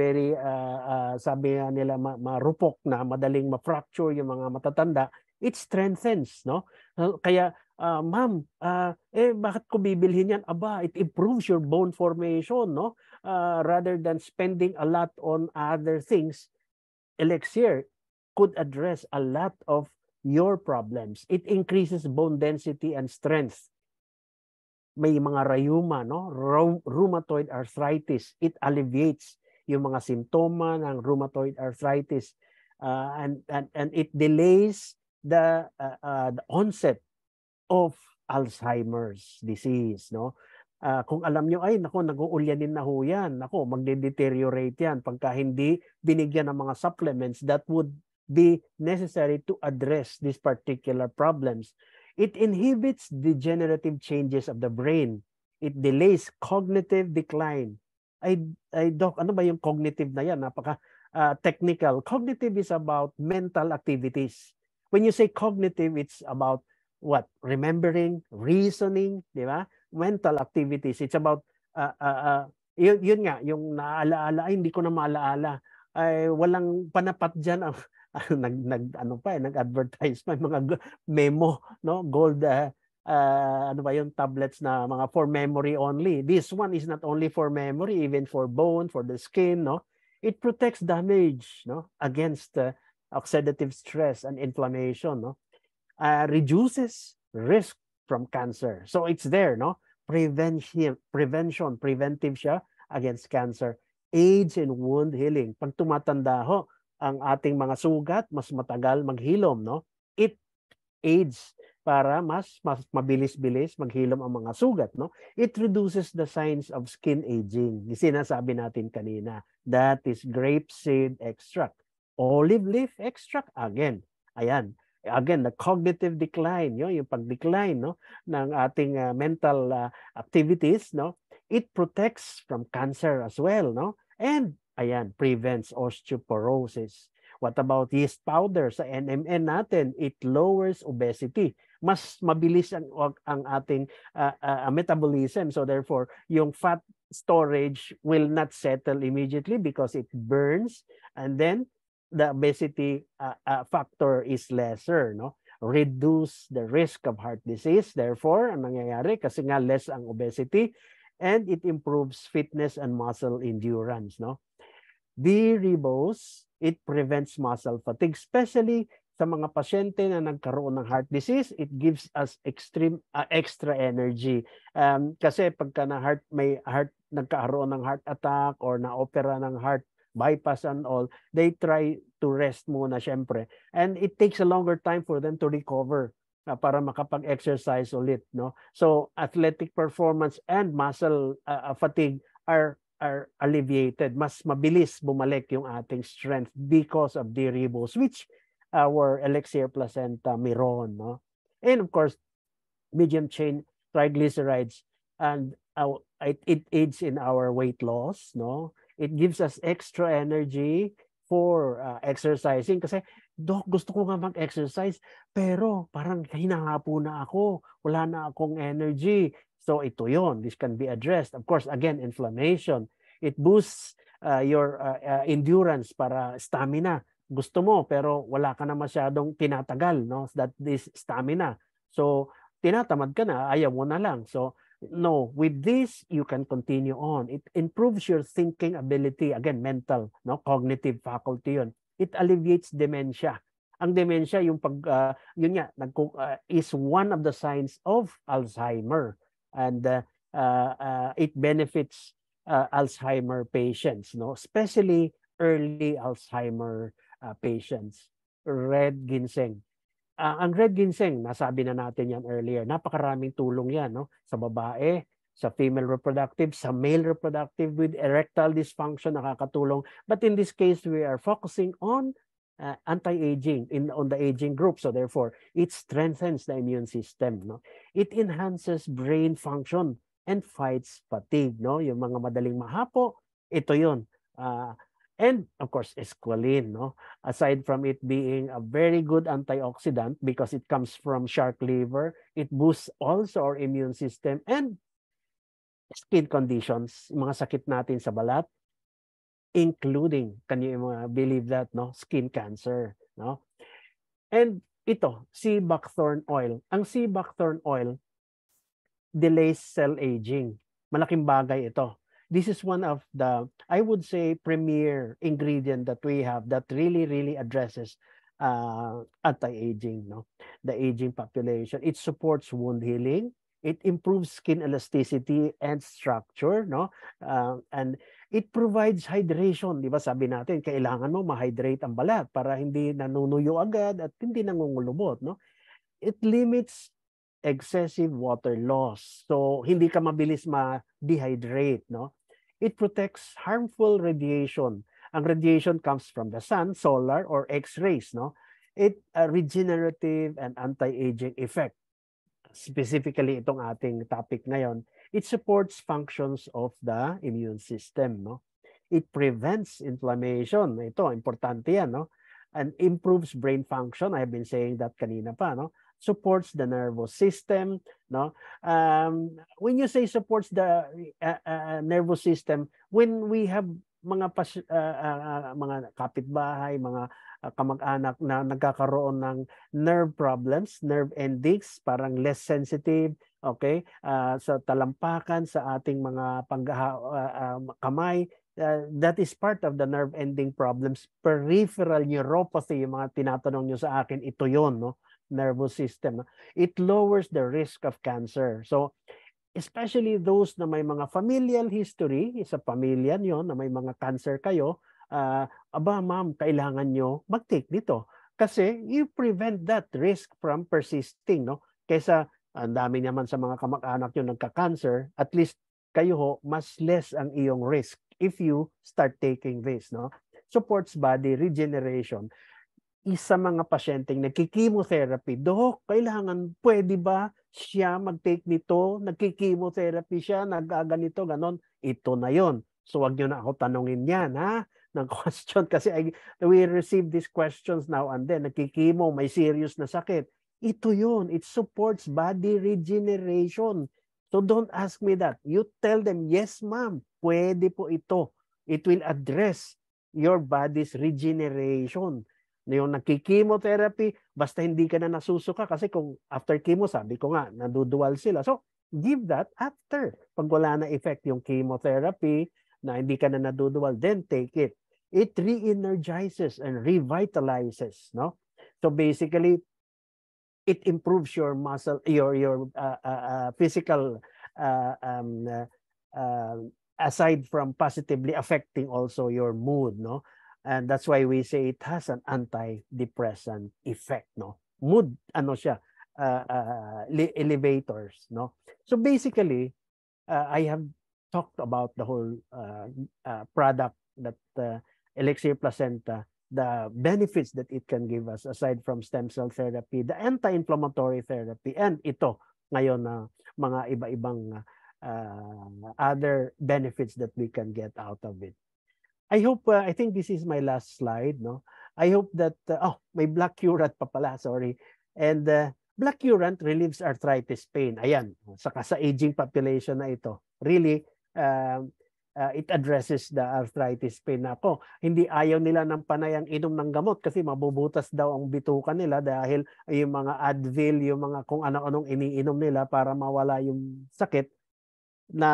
sabi nila marupok na, madaling ma-fracture yung mga matatanda, it strengthens, no? Kaya ma'am, bakit ko bibilhin yan? Aba, it improves your bone formation, no? Rather than spending a lot on other things, Elixir could address a lot of your problems. It increases bone density and strength. May mga rheuma, no? Rheumatoid arthritis. It alleviates yung mga simptoma ng rheumatoid arthritis, and it delays the onset of Alzheimer's disease, no? Kung alam nyo, ay, nako, nag-uulyanin na ho yan. Nako, magde-deteriorate yan pagka hindi binigyan ng mga supplements that would be necessary to address these particular problems. It inhibits degenerative changes of the brain. It delays cognitive decline. Ay Doc, ano ba yung cognitive na yan? Napaka technical. Cognitive is about mental activities. When you say cognitive, it's about what? Remembering, reasoning, di ba? Mental activities. It's about, yun nga, yung naalaala, ay hindi ko na maalaala. Ay, walang panapat dyan ang nag-advertise pa mga memo, no? Gold, ano ba yung tablets na mga for memory only. This one is not only for memory, even for bone, for the skin, no? It protects damage, no? Against oxidative stress and inflammation, no? Reduces risk from cancer. So it's there, no? Preventive siya against cancer. Aids in wound healing. Pag tumatanda ho, ang ating mga sugat, mas matagal maghilom, no? It aids para mas mabilis-bilis maghilom ang mga sugat, no? It reduces the signs of skin aging. Yung sinasabi natin kanina. That is grapeseed extract. Olive leaf extract, again. Ayan. Again, the cognitive decline, yung pag-decline, no, ng ating mental activities, no, it protects from cancer as well, no, and ayan, prevents osteoporosis. What about yeast powder sa NMN natin? It lowers obesity. Mas mabilis ang ating metabolism, so therefore yung fat storage will not settle immediately because it burns, and then the obesity factor is lesser, no? Reduce the risk of heart disease. Therefore, ang nangyayari kasi nga less ang obesity, and it improves fitness and muscle endurance, no? D-ribose, it prevents muscle fatigue, especially sa mga pasyente na nagkaroon ng heart disease. It gives us extra energy. Kasi pagka nagkaroon ng heart attack or na-opera ng heart bypass and all, they try to rest muna syempre. And it takes a longer time for them to recover para makapag-exercise ulit, no? So athletic performance and muscle fatigue are alleviated. Mas mabilis bumalik yung ating strength because of D-ribose, which our Elixir Placenta meron, no? And of course, medium chain triglycerides, and it aids in our weight loss, no? It gives us extra energy for exercising. Kasi, Doc, gusto ko nga mag-exercise, pero parang hinahapo na ako. Wala na akong energy. So ito yon. This can be addressed. Of course, again, inflammation. It boosts your endurance para stamina. Gusto mo, pero wala ka na masyadong tinatagal, no? That is stamina. So, tinatamad ka na, ayaw mo na lang. So, no, with this, you can continue on. It improves your thinking ability. Again, mental, no, cognitive faculty yun. It alleviates dementia. Ang dementia, yung yun nga, is one of the signs of Alzheimer. And it benefits Alzheimer patients, no, especially early Alzheimer patients. Red ginseng. Ang red ginseng, nasabi na natin yan earlier, napakaraming tulong yan, no? Sa babae, sa female reproductive, sa male reproductive with erectile dysfunction, nakakatulong. But in this case, we are focusing on anti-aging, on the aging group. So therefore, it strengthens the immune system, no? It enhances brain function and fights fatigue, no? Yung mga madaling mahapo, ito yun. And of course, squalene, no? Aside from it being a very good antioxidant because it comes from shark liver, it boosts also our immune system and skin conditions, mga sakit natin sa balat, including, can you believe that, no? Skin cancer, no? And ito, sea buckthorn oil. Ang sea buckthorn oil delays cell aging. Malaking bagay ito. This is one of the, I would say, premier ingredient that we have that really, really addresses anti-aging, no? The aging population. It supports wound healing. It improves skin elasticity and structure, no? And it provides hydration. Di ba sabi natin, kailangan mo ma-hydrate ang balat para hindi nanunuyo agad at hindi nangungulubot, no? It limits excessive water loss. So, hindi ka mabilis ma-dehydrate, no? It protects harmful radiation. Ang radiation comes from the sun, solar, or X-rays, no? It regenerative and anti-aging effect. Specifically, itong ating topic ngayon, it supports functions of the immune system, no? It prevents inflammation. Ito, importante yan, no? And improves brain function. I have been saying that kanina pa, no? Supports the nervous system, no? When you say supports the nervous system, when we have mga kapitbahay, mga kamag-anak na nagkakaroon ng nerve problems, nerve endings, parang less sensitive, okay? Sa talampakan, sa ating mga kamay, That is part of the nerve ending problems. Peripheral neuropathy, yung mga tinatanong nyo sa akin, ito yon, no? Nervous system. No? It lowers the risk of cancer. So, especially those na may mga familial history, sa pamilya nyo na may mga cancer kayo, aba ma'am, kailangan nyo mag-take nito. Kasi you prevent that risk from persisting. No? Kaysa ang dami naman sa mga kamag-anak nyo nagka-cancer, at least kayo ho, mas less ang iyong risk if you start taking this. No? Supports body regeneration. Isa mga pasyenteng nagki-chemotherapy, Dok, kailangan, pwede ba siya mag-take nito? Nagki-chemotherapy siya, nag-ganito, ganon. Ito na yon. So wag niyo na ako tanungin yan, ha? Ng question kasi we receive these questions now and then. Nagki-chemo, may serious na sakit. Ito yun. It supports body regeneration. So don't ask me that. You tell them, yes ma'am, pwede po ito. It will address your body's regeneration. Yung nagki-chemotherapy, basta hindi ka na nasusuka kasi kung after chemo, sabi ko nga, naduduwal sila. So, give that after. Pag wala na effect yung chemotherapy, na hindi ka na naduduwal, then take it. It re-energizes and revitalizes, no? So basically, it improves your muscle, your physical, aside from positively affecting also your mood, no? And that's why we say it has an antidepressant effect, no? Mood, ano siya, elevators, no? So basically, I have talked about the whole product that Elixir Placenta, the benefits that it can give us aside from stem cell therapy, the anti-inflammatory therapy, and ito ngayon na mga iba-ibang other benefits that we can get out of it. I hope, I think this is my last slide, no? I hope that, may black currant pa pala, sorry. And black currant relieves arthritis pain. Ayan, saka sa aging population na ito, really, it addresses the arthritis pain na ako. Hindi ayaw nila ng panayang inom ng gamot kasi mabubutas daw ang bituka nila dahil yung mga Advil, yung mga kung ano-anong iniinom nila para mawala yung sakit na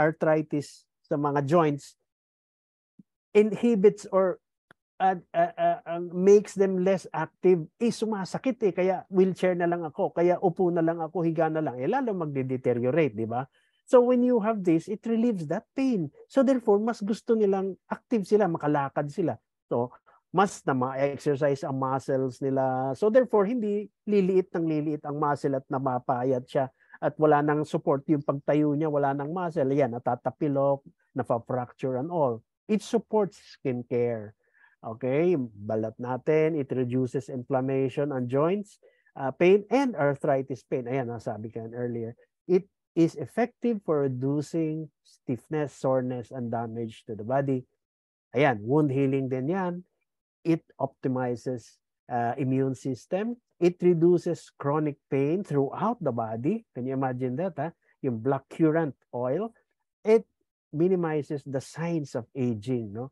arthritis sa mga joints, inhibits or makes them less active, sumasakit kaya wheelchair na lang ako, kaya upo na lang ako, higa na lang, lalo magde-deteriorate, di ba? So when you have this, it relieves that pain. So therefore, mas gusto nilang active sila, makalakad sila. So mas na ma-exercise ang muscles nila. So therefore, hindi liliit ang muscle at namapayat siya at wala nang support yung pagtayo niya, wala nang muscle. Yan, natatapilok, nafa-fracture and all. It supports skin care. Okay, balat natin, it reduces inflammation on joints, pain, and arthritis pain. Ayan, nasabi ko earlier. It is effective for reducing stiffness, soreness, and damage to the body. Ayan, wound healing din yan. It optimizes immune system. It reduces chronic pain throughout the body. Can you imagine that? Yung black currant oil. It minimizes the signs of aging, no?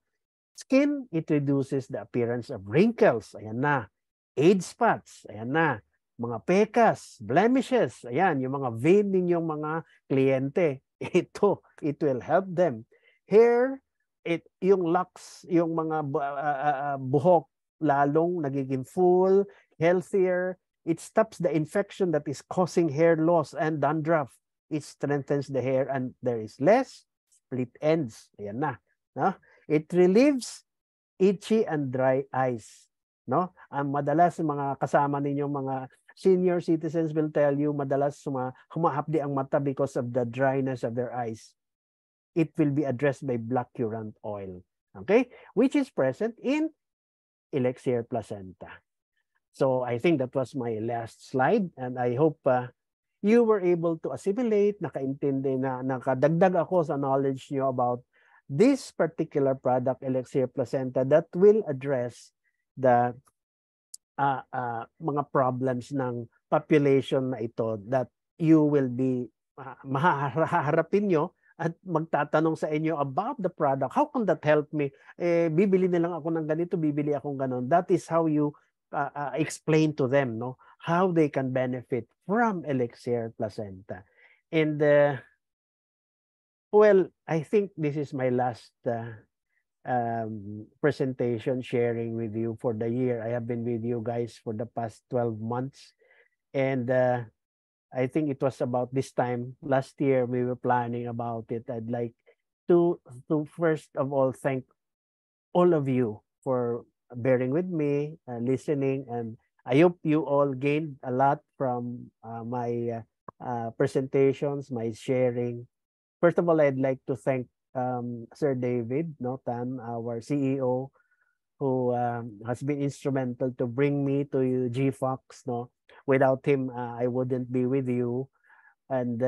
Skin, it reduces the appearance of wrinkles. Ayan na. Age spots. Ayan na. Mga pekas, blemishes. Ayan, yung mga vein ninyong mga kliyente. Ito, it will help them. Hair, yung locks, yung mga buhok, lalong nagiging full, healthier. It stops the infection that is causing hair loss and dandruff. It strengthens the hair and there is less split ends. Ayan na. No? It relieves itchy and dry eyes. No? Ang madalas mga kasama ninyong mga senior citizens will tell you madalas humahapdi ang mata because of the dryness of their eyes. It will be addressed by black currant oil. Okay? Which is present in Elixir Placenta. So I think that was my last slide and I hope you were able to assimilate, nakaintindi na nakadagdag ako sa knowledge nyo about this particular product, Elixir Placenta, that will address the mga problems ng population na ito that you will be mahaharapin nyo at magtatanong sa inyo about the product. How can that help me? Bibili na lang ako ng ganito, bibili akong ganon. That is how you explain to them, no, how they can benefit from Elixir Placenta. And well, I think this is my last presentation sharing with you for the year. I have been with you guys for the past 12 months. And I think it was about this time last year we were planning about it. I'd like to first of all thank all of you for bearing with me, listening, and I hope you all gained a lot from my presentations, my sharing. First of all, I'd like to thank Sir David Tan, our CEO, who has been instrumental to bring me to GFox. Without him, I wouldn't be with you. And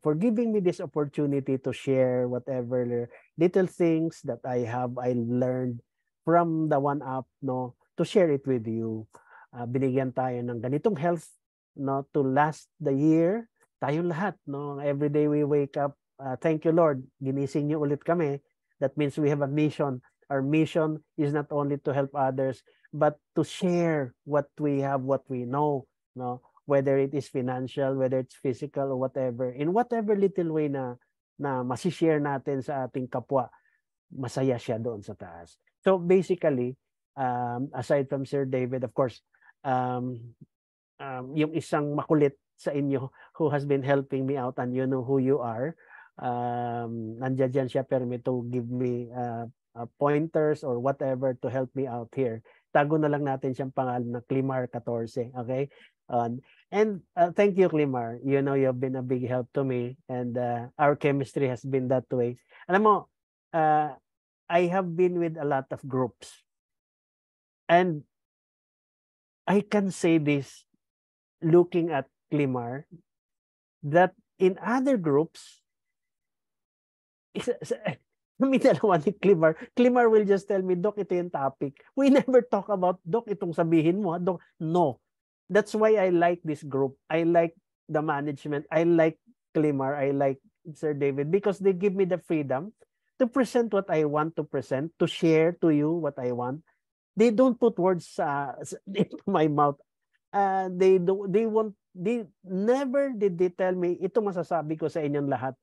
for giving me this opportunity to share whatever little things that I learned from the One Up, to share it with you. Binigyan tayo ng ganitong health, to last the year. Tayo lahat, every day we wake up, thank you Lord, ginising niyo ulit kami. That means we have a mission. Our mission is not only to help others, but to share what we have, what we know, whether it is financial, whether it's physical or whatever, in whatever little way na masishare natin sa ating kapwa, masaya siya doon sa taas. So basically, aside from Sir David, of course, yung isang makulit sa inyo who has been helping me out, and you know who you are, nandiyan dyan siya to give me pointers or whatever to help me out here. Tago na lang natin siyang pangalan na Climar 14, okay? And thank you, Climar. You know, you've been a big help to me, and our chemistry has been that way. Alam mo, I have been with a lot of groups, and I can say this, looking at Climar, that in other groups, kami dalawa ni Climar will just tell me, Doc, ito yung topic. We never talk about, Doc, itong sabihin mo, Doc. No. That's why I like this group. I like the management. I like Climar. I like Sir David, because they give me the freedom to present what I want to present, to share to you what I want. They don't put words into my mouth. They never did they tell me, ito masasabi ko sa inyong lahat.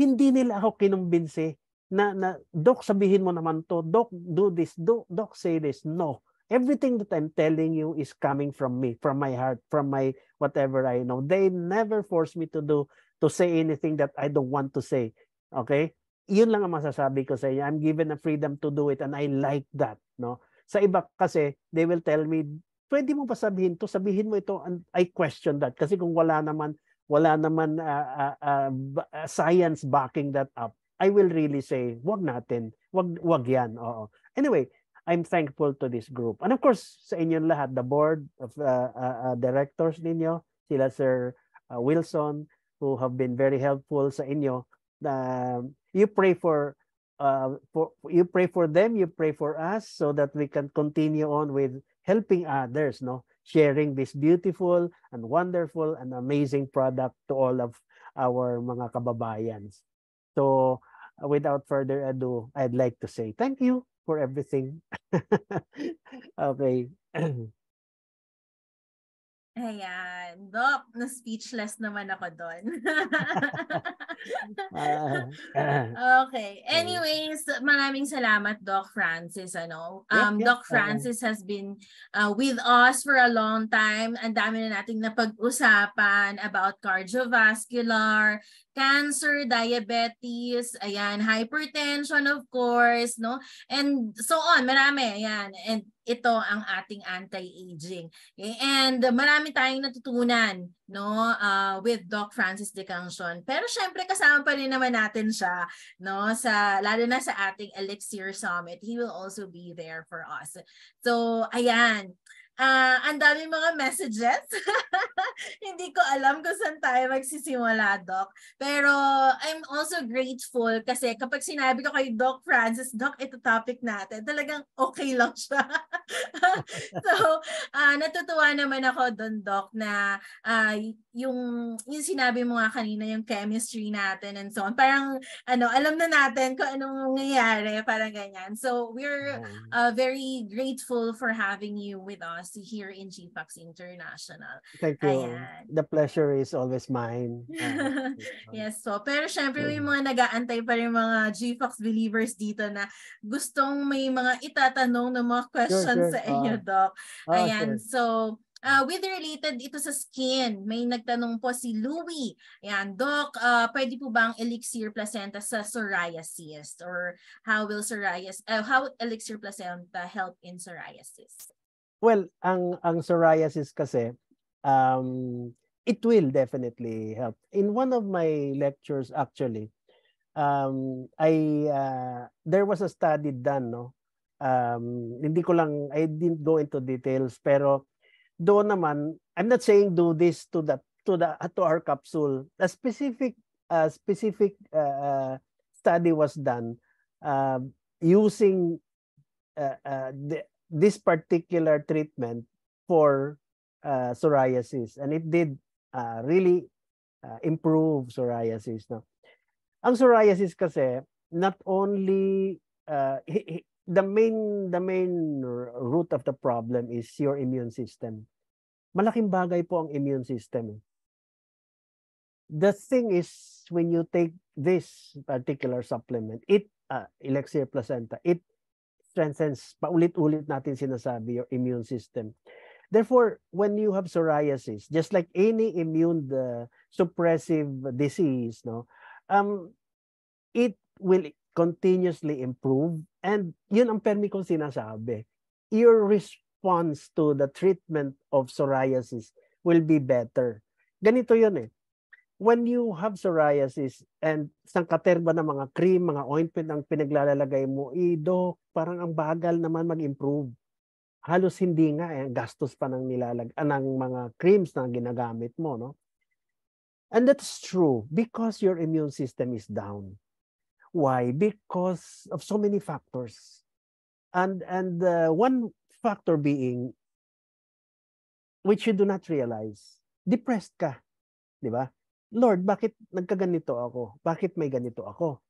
Hindi nila ako kinumbinsi na Doc, sabihin mo naman to, Doc, do this, Doc, say this. No. Everything that I'm telling you is coming from me, from my heart, from my whatever I know. They never force me to say anything that I don't want to say. Okay? Yun lang ang masasabi ko sa inyo. I'm given a freedom to do it, and I like that. Sa iba kasi, they will tell me, pwede mo ba sabihin to? Sabihin mo ito, and I question that. Kasi kung wala naman science backing that up, I will really say, wag natin. Wag yan. Oo. Anyway, I'm thankful to this group. And of course, sa inyong lahat, the board of directors ninyo, sila Sir Wilson, who have been very helpful sa inyo. You pray for them, you pray for us, so that we can continue on with helping others, sharing this beautiful and wonderful and amazing product to all of our mga kababayans. So, without further ado, I'd like to say thank you for everything. Okay. Ayan. Doc, na-speechless naman ako doon. Okay. Anyways, maraming salamat, Doc Francis. Doc Francis has been with us for a long time. Ang dami na nating napag-usapan about cardiovascular, cancer, diabetes, ayan, hypertension, of course, and so on. Marami, ayan. And ito ang ating anti-aging. Okay? And marami tayong natutunan with Doc Francis Decangcion. Pero syempre kasama pa rin naman natin siya lalo na sa ating Elixir Summit. He will also be there for us. So ayan. Ang dami mga messages. Hindi ko alam kung saan tayo magsisimula, Doc. Pero I'm also grateful kasi kapag sinabi ko kay Doc Francis, Doc, ito topic natin, talagang okay lang siya. So, natutuwa naman ako doon, Doc, na yung sinabi mo nga kanina, yung chemistry natin and so on. Parang, alam na natin kung anong nangyayari, parang ganyan. So, we're very grateful for having you with us us here in GFAX International. Thank you. Ayan. The pleasure is always mine. Yes, so pero syempre may mga nag-aantay pa rin mga GFAX believers dito na gustong may mga itatanong ng mga questions sa inyo, Doc. Ayan, so with related ito sa skin, may nagtanong po si Louie. Ayan, Doc, pwede po ba ang elixir placenta sa psoriasis? Or how elixir placenta help in psoriasis? Well, ang psoriasis kasi, it will definitely help. In one of my lectures actually, there was a study done, no? I didn't go into details, pero doon naman, I'm not saying do this to our capsule. A specific study was done using this particular treatment for psoriasis, and it did really improve psoriasis. No? Ang psoriasis kasi not only the main root of the problem is your immune system. Malaking bagay po ang immune system. The thing is, when you take this particular supplement, elixir placenta, it strengthens, paulit-ulit natin sinasabi, your immune system. Therefore, when you have psoriasis, just like any immune suppressive disease, no, it will continuously improve, and yun ang permi kong sinasabi. Your response to the treatment of psoriasis will be better. Ganito yun eh. When you have psoriasis and sangkaterba ng mga cream, mga ointment ang pinaglalagay mo, Doc, parang ang bagal naman mag-improve. Halos hindi nga eh, gastos pa ng ng mga creams na ginagamit mo, no? And that's true because your immune system is down. Why? Because of so many factors. And one factor being, which you do not realize, depressed ka. Di ba? Lord, bakit nagkaganito ako? Bakit may ganito ako?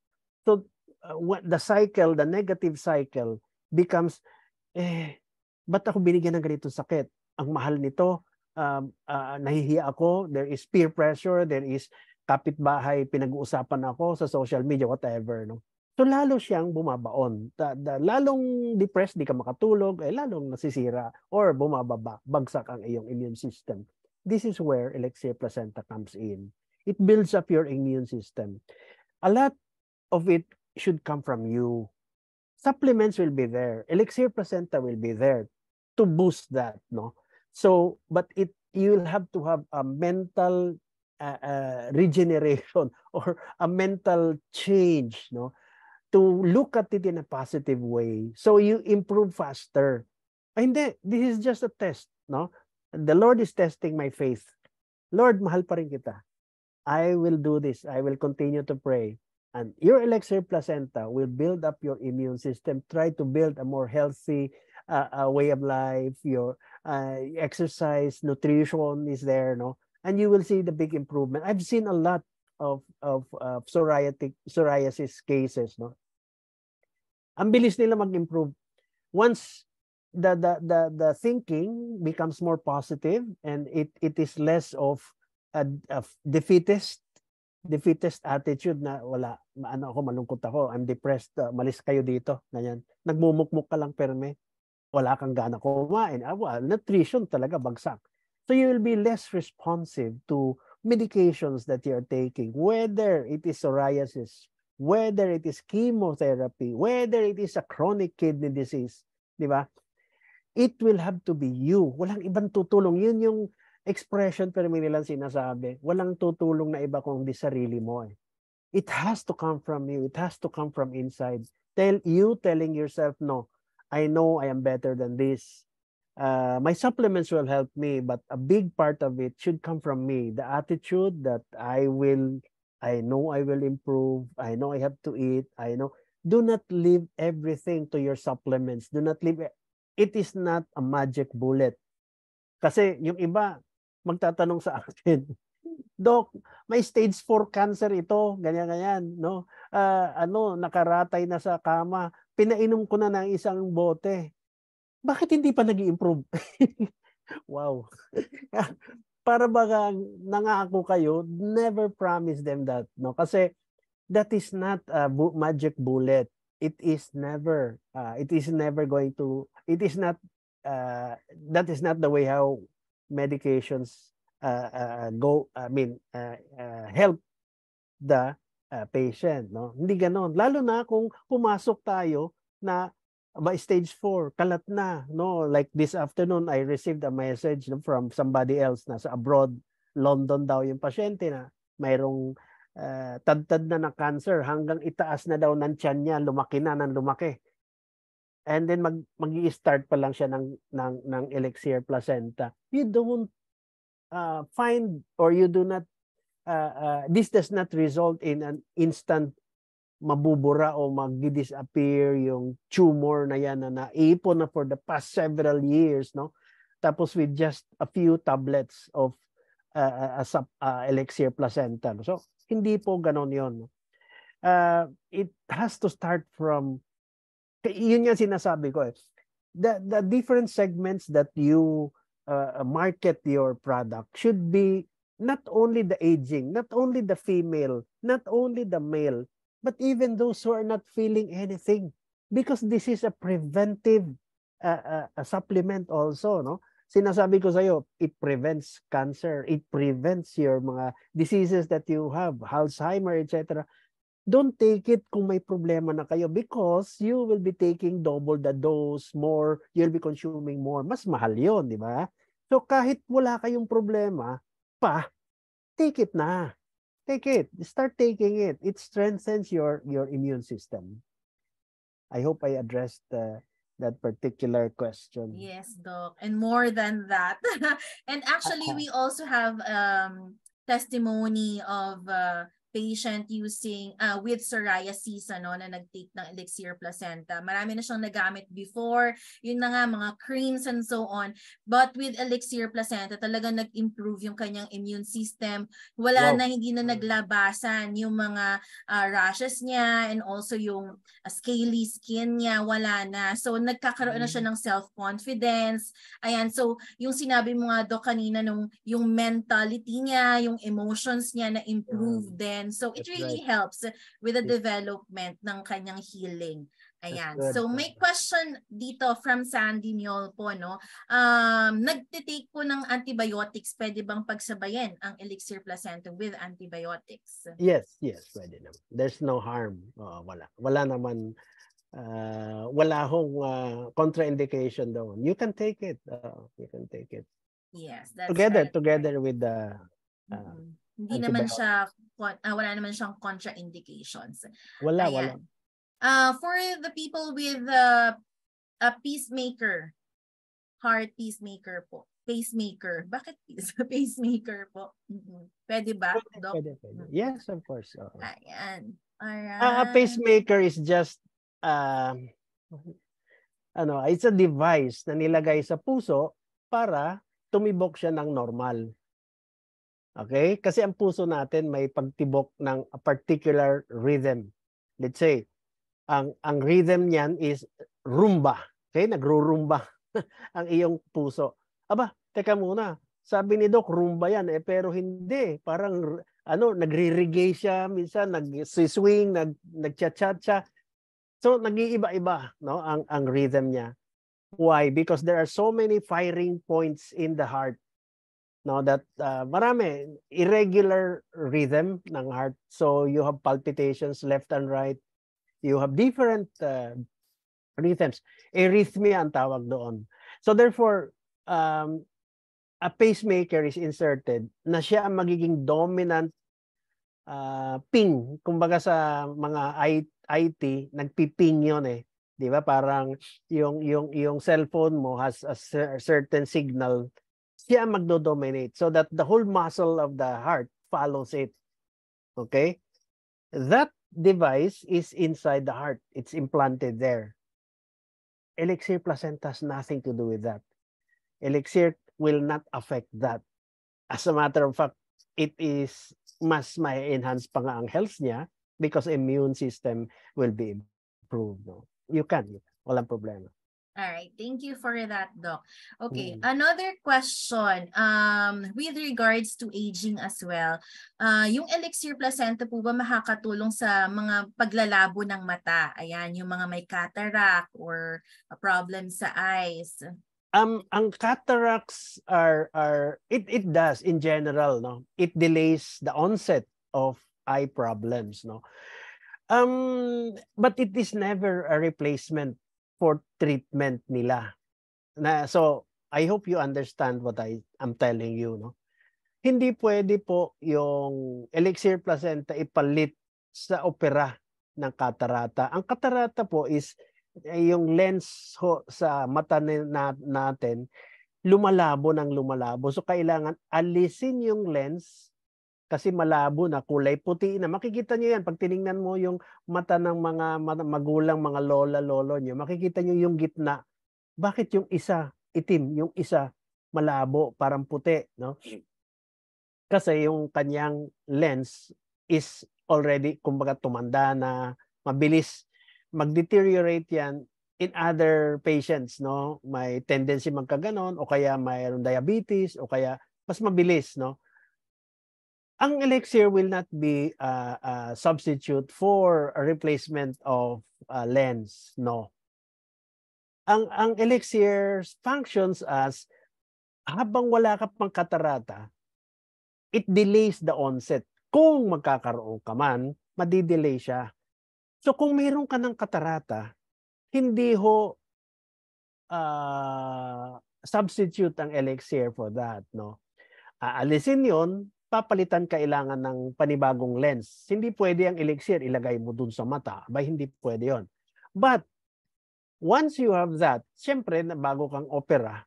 So, the negative cycle becomes, ba't ako binigyan ng ganitong sakit? Ang mahal nito, nahihiya ako, there is peer pressure, there is kapitbahay, pinag-uusapan ako sa social media, whatever. No? So, lalo siyang bumabaon. Lalong depressed, di ka makatulog, lalong nasisira or bagsak ang iyong immune system. This is where elixir placenta comes in. It builds up your immune system. A lot of it should come from you. Supplements will be there. Elixir placenta will be there to boost that, no? So, but you will have to have a mental regeneration or a mental change, no? To look at it in a positive way. So you improve faster. Hindi, this is just a test, no? The Lord is testing my faith. Lord, mahal pa rin kita. I will do this. I will continue to pray. And your elixir placenta will build up your immune system. Try to build a more healthy way of life. Your exercise, nutrition is there, no? And you will see the big improvement. I've seen a lot of psoriasis cases, no? Ang bilis nila mag-improve. Once the thinking becomes more positive and it is less of a defeatist attitude na wala, malungkot ako, I'm depressed, malis kayo dito, ganyan. Nagmumukmuk ka lang perme, wala kang gana kumain, nutrition talaga bagsak. So you will be less responsive to medications that you are taking, whether it is psoriasis, whether it is chemotherapy, whether it is a chronic kidney disease, di ba? It will have to be you. Walang ibang tutulong. Yun yung expression pero may nilang sinasabi. Walang tutulong na iba kundi sarili mo eh. It has to come from you. It has to come from inside. Telling yourself, no, I know I am better than this. My supplements will help me, but a big part of it should come from me. The attitude that I know I will improve. I know I have to eat. I know. Do not leave everything to your supplements. Do not leave. It is not a magic bullet. Kasi yung iba, magtatanong sa akin, Doc, may stage 4 cancer ito, ganyan-ganyan, no? Nakaratay na sa kama, pinainom ko na ng isang bote. bakit hindi pa nag-i-improve? Wow. Para baga nangako kayo, never promise them that, no? Kasi that is not a magic bullet. It is never going to, it is not that is not the way how medications go, help the patient, no? Hindi ganoon. Lalo na kung pumasok tayo na by stage 4, kalat na, no? Like this afternoon, I received a message, no, from somebody else na sa abroad, London daw yung pasyente na mayroong tad-tad na ng cancer, hanggang itaas na daw ng tiyan niya, lumaki na ng lumaki. And then mag-i-start pa lang siya ng Elixir placenta. You don't find, or you do not this does not result in an instant mabubura o mag-disappear yung tumor na yan na naipon na for the past several years, no? Tapos with just a few tablets of Elixir placenta. So, hindi po ganon yun. It has to start from, yun yung sinasabi ko eh. The different segments that you market your product should be not only the aging, not only the female, not only the male, but even those who are not feeling anything, because this is a preventive supplement also, no? Sinasabi ko sa iyo, it prevents cancer, it prevents your mga diseases that you have, Alzheimer, etc. Don't take it kung may problema na kayo, because you will be taking double the dose, more, you'll be consuming more. Mas mahal yun, di ba? So kahit wala kayong problema pa, take it na. Take it. Start taking it. It strengthens your immune system. I hope I addressed that particular question. Yes, Doc. And more than that. And actually, we also have testimony of patient using with psoriasis na nag-take ng Elixir placenta. Marami na siyang nagamit before, yun na nga, mga creams and so on. But with Elixir placenta, talagang nag-improve yung kanyang immune system. Wala na, hindi na naglabasan yung mga rashes niya, and also yung scaly skin niya, wala na. So nagkakaroon na siya ng self-confidence. Ayan, so yung sinabi mo nga, Doc, kanina, yung mentality niya, yung emotions niya na improve din. So it really helps with the development ng kanyang healing. Ayan. So may question dito from Sandy Niol po, no? Nagtitake po ng antibiotics, pwede bang pagsabayin ang Elixir placenta with antibiotics? Yes, pwede naman. There's no harm. Wala naman, wala hong contraindication doon. You can take it. You can take it. Yes, that's together with the hindi naman siya, wala naman siyang contraindications. Wala. For the people with a pacemaker, heart pacemaker po. Pacemaker. Bakit pacemaker po? Pwede ba, Doc? Pwede. Yes, of course. Ayan. A pacemaker is just it's a device na nilagay sa puso para tumibok siya ng normal. Okay? Kasi ang puso natin may pagtibok ng a particular rhythm. Let's say, ang rhythm niyan is rumba. Okay? Nagro-rumba ang iyong puso. Aba, teka muna. Sabi ni Doc, rumba yan. Pero hindi. Parang, nagre-reggae siya. Minsan, nag-swing, nag-cha-cha-cha. So, nag-iiba-iba, no? Ang rhythm niya. Why? Because there are so many firing points in the heart. No, that marami irregular rhythm ng heart. So you have palpitations left and right. You have different rhythms. Arrhythmia ang tawag doon. So therefore, a pacemaker is inserted na siya ang magiging dominant ping. Kumbaga sa mga IT, nagpiping yun eh. Di ba? Parang yung cellphone mo has a certain signal, siya magdo-dominate so that the whole muscle of the heart follows it. Okay? That device is inside the heart. It's implanted there. Elixir placenta has nothing to do with that. Elixir will not affect that. As a matter of fact, it is mas may enhance pa nga ang health niya because immune system will be improved. No? You can. Walang problema. All right, thank you for that, Doc. Okay, another question with regards to aging as well. Yung elixir placenta po ba makakatulong sa mga paglalabo ng mata? Ayan, yung mga may cataract or a problem sa eyes. Ang cataracts it does in general, no. It delays the onset of eye problems, no. But it is never a replacement for treatment nila. So I hope you understand what I'm telling you, no. Hindi pwede po yung elixir placenta ipalit sa opera ng katarata. Ang katarata po is yung lens sa mata natin lumalabo ng lumalabo. So kailangan alisin yung lens kasi malabo na, kulay puti na. Makikita niyo yan pag tiningnan mo yung mata ng mga magulang, mga lola, lolo niyo. Makikita niyo yung gitna. Bakit yung isa itim, yung isa malabo, parang puti, no? Kasi yung kanyang lens is already, kumbaga, tumanda na, mabilis mag-deteriorate yan in other patients, no? May tendency magkaganon o kaya mayroong diabetes o kaya mas mabilis, no? Ang elixir will not be a substitute for a replacement of lens, no. Ang elixir functions as habang wala ka pang katarata, it delays the onset. Kung magkakaroon ka man, madidelay siya. So kung mayroon ka ng katarata, hindi ho substitute ang elixir for that, no. Aalisin yon, papalitan kailangan ng panibagong lens. Hindi pwede ang elixir ilagay mo dun sa mata. Hindi pwede yon. But once you have that, siyempre, bago kang opera,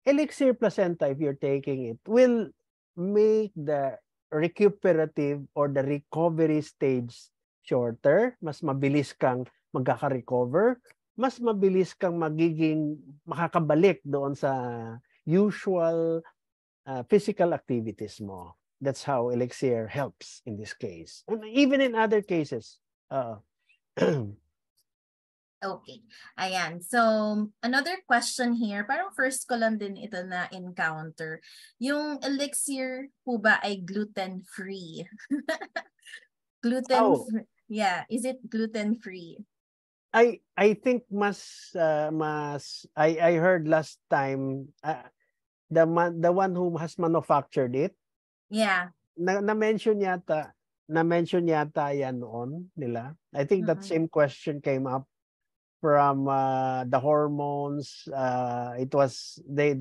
elixir placenta, if you're taking it, will make the recuperative or the recovery stage shorter. Mas mabilis kang magkaka-recover. Mas mabilis kang makakabalik doon sa usual physical activities mo. That's how elixir helps in this case. And even in other cases. Okay. Ayan. So, another question here. Parang first ko lang din ito na encounter. Yung elixir po ba ay gluten-free? Gluten-free. Yeah. Is it gluten-free? I think I heard last time the one who has manufactured it. Yeah. Na-mention yata yan noon nila. I think that same question came up from the hormones. It was the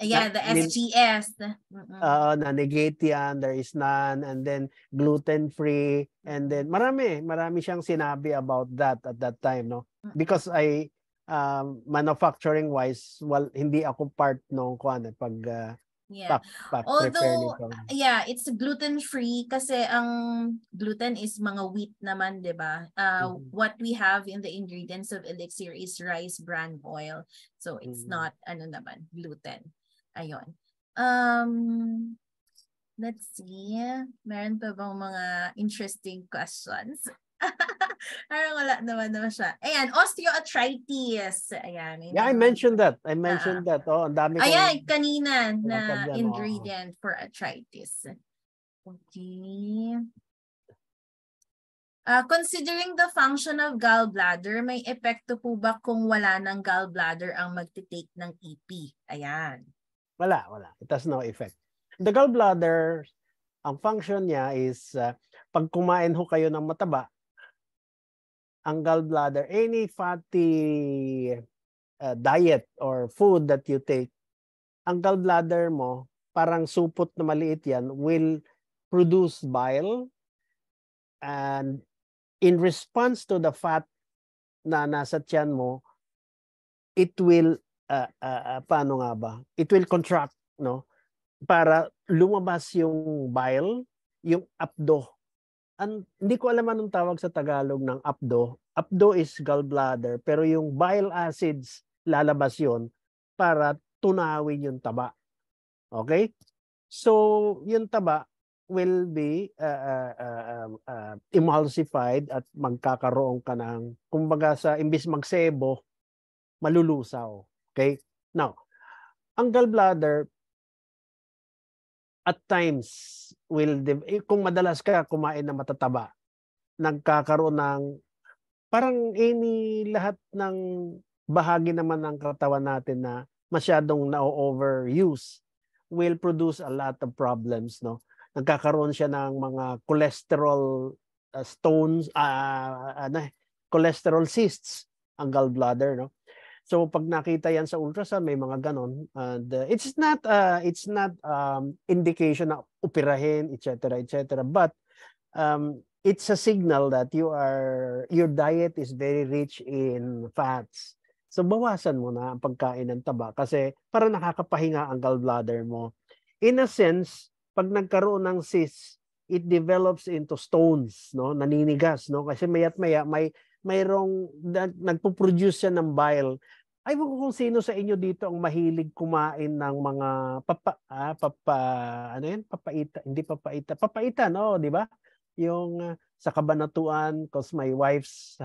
SGS. Na-negate yan, there is none, and then gluten-free, and then marami siyang sinabi about that at that time, no? Because I manufacturing wise, well, hindi ako part nung pag although it's gluten-free kasi ang gluten is mga wheat naman, 'di ba? What we have in the ingredients of elixir is rice bran oil. So it's not naman gluten. Ayun. Let's see. Meron pa bang mga interesting questions? Parang wala naman siya. Ayan, osteoarthritis. Ayan. Yeah, I mentioned that. Oh, ang dami ayan, kanina na ingredient for arthritis. Okay. Considering the function of gallbladder, may epekto po ba kung wala ng gallbladder ang magtitake ng EP? Ayan. Wala. It has no effect. The gallbladder, ang function niya is pag kumain ho kayo ng mataba, ang gallbladder, any fatty diet or food that you take, ang gallbladder mo, parang supot na maliit yan, will produce bile, and in response to the fat na nasa tiyan mo, it will paano nga ba? It will contract, no? Para lumabas yung bile, yung apdo. Hindi ko alam anong tawag sa Tagalog ng apdo. Apdo is gallbladder, pero yung bile acids lalabas yon para tunawin yung taba. Okay? So, yung taba will be emulsified at magkakaroon ka ng, kumbaga sa imbis magsebo, malulusaw. Okay? Now, ang gallbladder at times kung madalas ka kumain ng matataba, nagkakaroon ng parang lahat ng bahagi naman ng katawan natin na masyadong na-overuse will produce a lot of problems, no? Nagkakaroon siya ng mga cholesterol stones, cholesterol cysts ang gallbladder, no? So pag nakita yan sa ultrasound, may mga ganon, and it's not indication na operahin, etc., but it's a signal that your diet is very rich in fats. So bawasan mo na ang pagkain ng taba kasi para nakakapahinga ang gallbladder mo. In a sense, pag nagkaroon ng cyst, it develops into stones, no? Naninigas, no? Kasi mayat-maya mayroong nagpo-produce siya ng bile. Ay, ko kung sino sa inyo dito ang mahilig kumain ng mga papaita, no, di ba? Yung sa Cabanatuan, because my wife's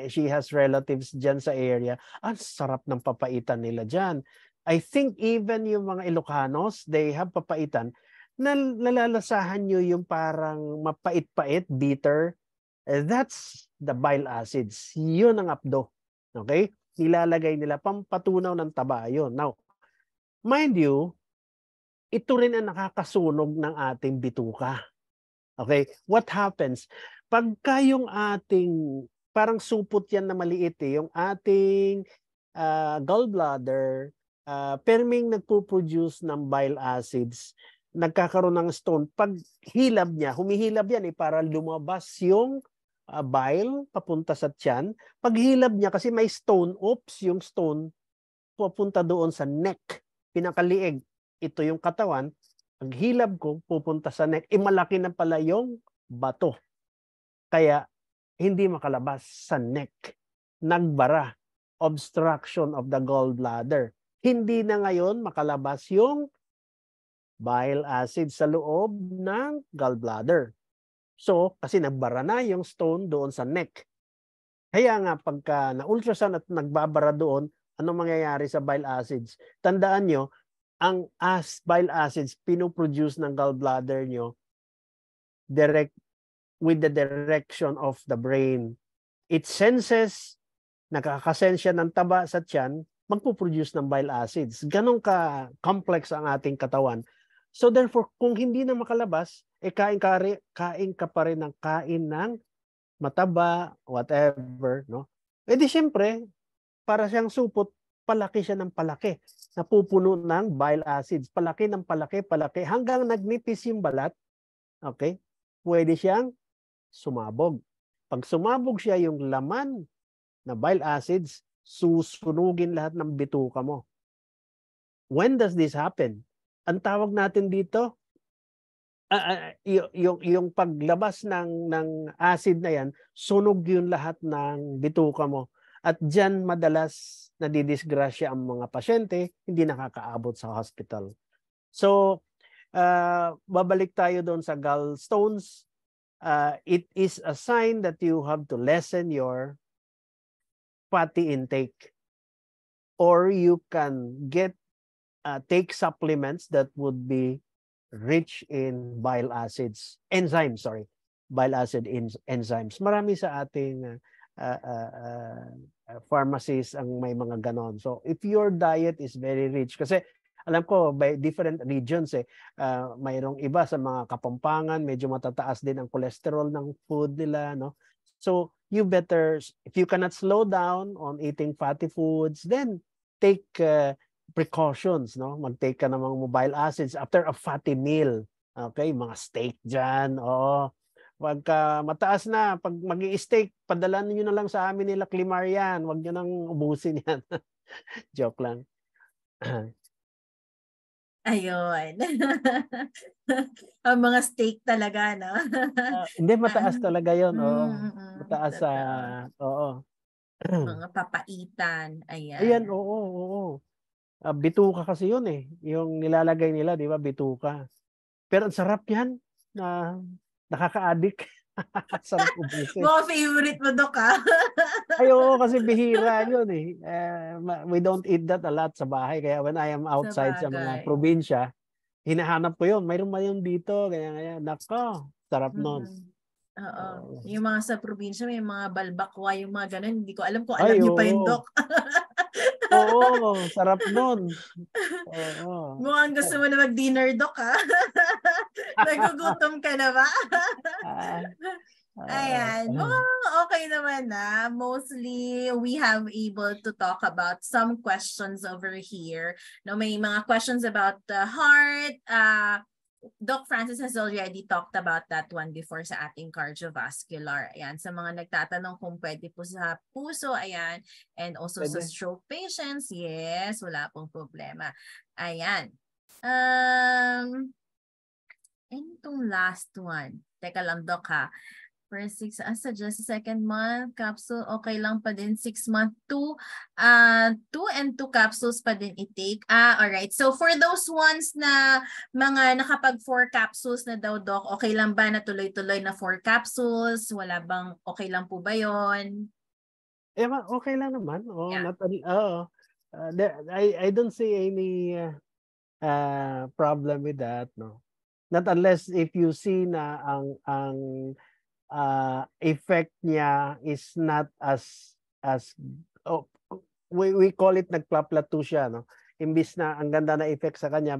she has relatives diyan sa area. Ang sarap ng papaitan nila diyan. I think even yung mga Ilocanos, they have papaitan na nalalasahan nyo yung parang mapait-pait, bitter. That's the bile acids. Yun ang apdo. Okay? Nilalagay nila pampatunaw ng taba. Yun. Now, mind you, ito rin ang nakakasunog ng ating bituka. Okay? What happens? Pagka yung ating, parang supot yan na maliit yung ating gallbladder, perming nagpo-produce ng bile acids, nagkakaroon ng stone. Pag hilab niya, humihilab yan para lumabas yung bile papunta sa tiyan. Pag hilab niya, kasi may stone, yung stone pupunta doon sa neck, pinakaliig. Ito yung katawan. Pag hilab ko, pupunta sa neck. Malaki na pala yung bato. Kaya, hindi makalabas sa neck. Nagbara. Obstruction of the gallbladder. Hindi na ngayon makalabas yung bile acid sa loob ng gallbladder. So, kasi nagbara na yung stone doon sa neck. Kaya nga, pagka na-ultrasound at nagbabara doon, anong mangyayari sa bile acids? Tandaan nyo, ang bile acids pinoproduce ng gallbladder nyo with the direction of the brain. It senses, nakakasensya ng taba sa tiyan, magpo-produce ng bile acids. Ganong ka-complex ang ating katawan. So therefore, kung hindi na makalabas, kain ka pa rin ng kain ng mataba, whatever, no? Di syempre, para siyang supot, palaki siya ng palaki. Napupuno ng bile acids. Palaki ng palaki, hanggang nagnipis yung balat, okay? Pwede siyang sumabog. Pag sumabog siya, yung laman na bile acids, susunugin lahat ng bituka mo. When does this happen? Ang tawag natin dito, yung paglabas ng acid na yan, sunog yung lahat ng bituka mo. At dyan madalas nadidisgrasya ang mga pasyente, hindi nakakaabot sa hospital. So, babalik tayo doon sa gallstones. It is a sign that you have to lessen your fatty intake. Or you can take supplements that would be rich in bile acids, bile acid enzymes. Marami sa ating pharmacies ang may mga ganon. So if your diet is very rich, kasi alam ko by different regions mayroong iba sa mga Kapampangan, medyo matataas din ang cholesterol ng food nila, no? So you better, if you cannot slow down on eating fatty foods, then take precautions, no? Mag-take ka ng mga bile acids after a fatty meal. Okay, mga steak dyan. Oo. Pagka mataas na, pag mag-i-steak, padalan niyo na lang sa amin nila Climar yan. Huwag niyo nang ubusin yan. Joke lang. Ayun. Ang mga steak talaga, no? Hindi, mataas talaga yun. Oo. Mataas sa, oo. Mga papaitan. Ayan. Ayan, oo. Bituka kasi yun yung nilalagay nila, di ba, bituka. Pero ang sarap yan, nakaka-addict. Sarap ubusin. Mga favorite mo, Dok, ha? Ay, oo, kasi bihira yun eh. We don't eat that a lot sa bahay. Kaya when I am outside sa mga probinsya, hinahanap ko yun. Mayroon ba yun dito? Kaya, nako, sarap nun. Oo. Yung mga sa probinsya, may mga balbakwa, yung mga ganun. Hindi ko alam kung Ay, alam niyo pa yun, oo. Dok. Oo, sarap nun. Oo. Mukhang gusto mo na mag-dinner, Dok, ha? Nagugutom ka na ba? Ayan. Okay naman na. Mostly, we have able to talk about some questions over here. No, may mga questions about the heart. Doc Francis has already talked about that one before sa ating cardiovascular. Ayan. Sa mga nagtatanong kung pwede po sa puso, ayan. And also sa stroke patients, yes, wala pong problema. Ayan. Itong last one. Teka lang, Doc, ha. For 6, suggest second month capsule, okay lang pa din 6 month, 2 and 2 capsules pa din i-take. Alright. So for those ones na mga nakapag 4 capsules na daw, Doc, okay lang ba na tuloy-tuloy na 4 capsules? Wala bang okay lang po ba yon? Okay lang naman. I don't see any problem with that, no. Not unless if you see na ang effect niya is not as we call it nagpa-plateau siya, no. Imbis na ang ganda na effect sa kanya,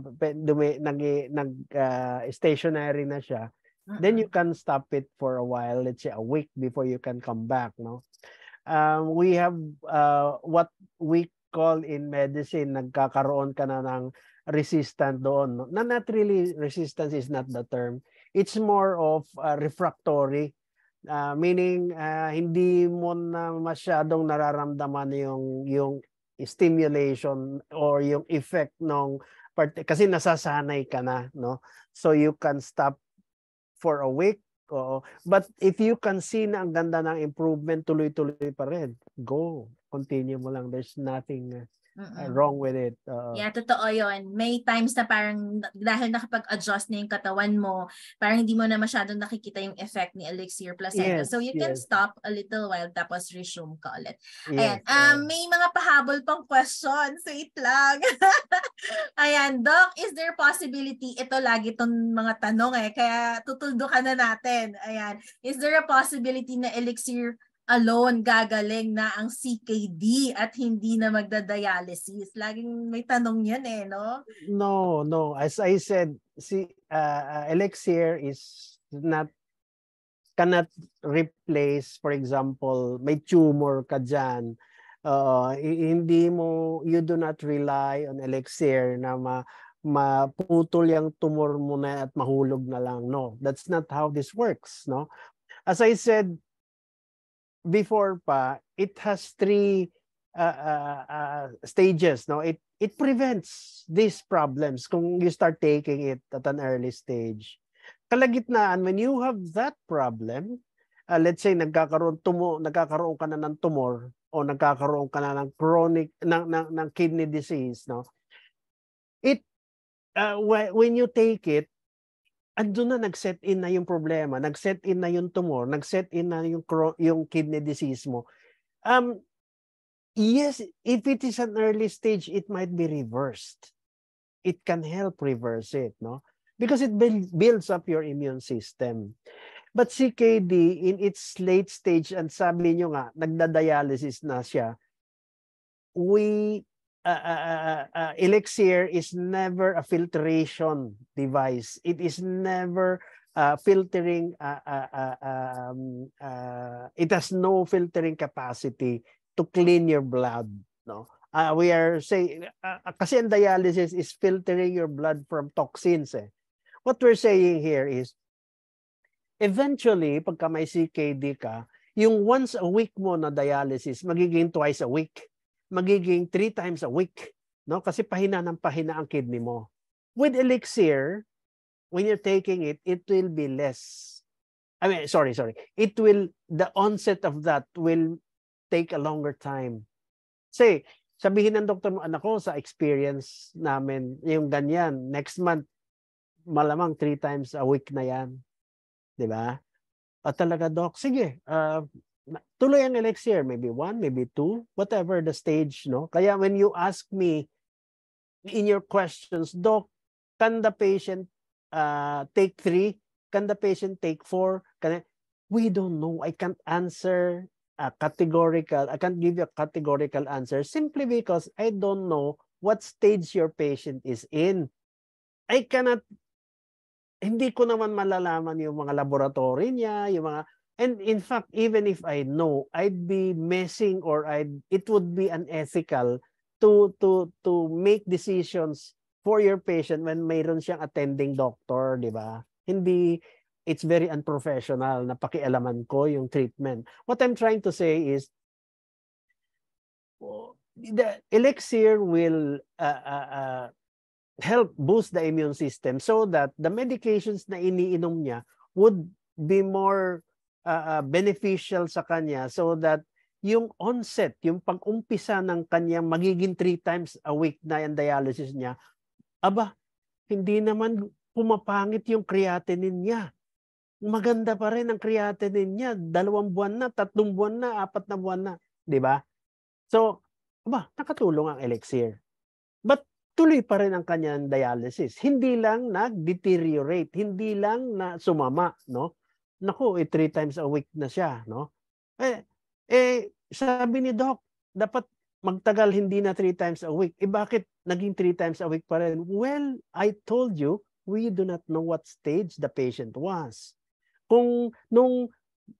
stationary na siya. Then you can stop it for a while, let's say a week before you can come back, no. We have what we call in medicine, nagkakaroon ka na ng resistant doon, no? Not really, resistance is not the term. It's more of refractory, meaning hindi mo na masyadong nararamdaman yung stimulation or yung effect ng kasi nasasanay ka na, no? So you can stop for a week. But if you can see na ang ganda ng improvement, tuloy-tuloy pa rin, go. Continue mo lang. There's nothing wrong with it. Yeah, totoo yun. May times na parang dahil nakapag-adjust na yung katawan mo, parang hindi mo na masyadong nakikita yung effect ni Elixir Placenta. Yes, so you can stop a little while tapos resume ka ulit. Yes, ayan. May mga pahabol pang questions. Wait lang. Ayan, Doc, is there possibility, ito lagi itong mga tanong kaya tutuldukan na natin. Ayan. Is there a possibility na Elixir alone gagaling na ang CKD at hindi na magda-dialysis? Laging may tanong yan no? No. As I said, Elixir is cannot replace, for example, may tumor ka dyan. You do not rely on Elixir na maputol yung tumor mo na at mahulog na lang. No, that's not how this works. No, as I said before pa, it has 3 stages. No, it prevents these problems kung you start taking it at an early stage. Kalagitnaan, when you have that problem, let's say nagkakaroon ka na ng tumor o nagkakaroon ka na ng chronic ng kidney disease, no, when you take it, andun na nag-set in na yung problema, nag-set in na yung tumor, nag-set in na yung kidney disease mo. Yes, if it is an early stage, it might be reversed. It can help reverse it, no? Because it builds up your immune system. But CKD in its late stage, and sabi nyo nga, nagda-dialysis na siya, Elixir is never a filtration device. It is never filtering, it has no filtering capacity to clean your blood. No, we are saying, kasi ang dialysis is filtering your blood from toxins. What we're saying here is, eventually, pagka may CKD ka, yung once a week mo na dialysis, magiging twice a week. Magiging 3 times a week. No? Kasi pahina ng pahina ang kidney mo. With Elixir, when you're taking it, it will be less. Sorry. The onset of that will take a longer time. Say, sabihin ng doktor mo, anak ko, sa experience namin, yung ganyan, next month, malamang 3 times a week na yan. Diba? talaga doc, sige, tuloy ang elixir, maybe 1, maybe 2, whatever the stage, no? Kaya when you ask me in your questions, doc, can the patient take 3? Can the patient take 4? We don't know. I can't answer a categorical. I can't give you a categorical answer simply because I don't know what stage your patient is in. I cannot, hindi ko naman malalaman yung mga laboratory niya, yung mga, and in fact, even if I know, I'd be messing or it would be unethical to make decisions for your patient when mayroon siyang attending doctor, di ba? Hindi, it's very unprofessional na pakialaman ko yung treatment. What I'm trying to say is, the elixir will help boost the immune system so that the medications na iniinom niya would be more beneficial sa kanya so that yung onset, yung pag-umpisa ng kanyang magiging 3 times a week na yung dialysis niya, hindi naman pumapangit yung creatinine niya. Maganda pa rin ang creatinine niya. 2 buwan na, 3 buwan na, 4 na buwan na. Di ba? So, nakatulong ang elixir. But tuloy pa rin ang kanyang dialysis. Hindi lang nag-deteriorate, hindi lang na sumama, no? Naku, 3 times a week na siya, no? Sabi ni Doc, dapat magtagal hindi na 3 times a week. Bakit naging 3 times a week pa rin? Well, I told you, we do not know what stage the patient was. Kung nung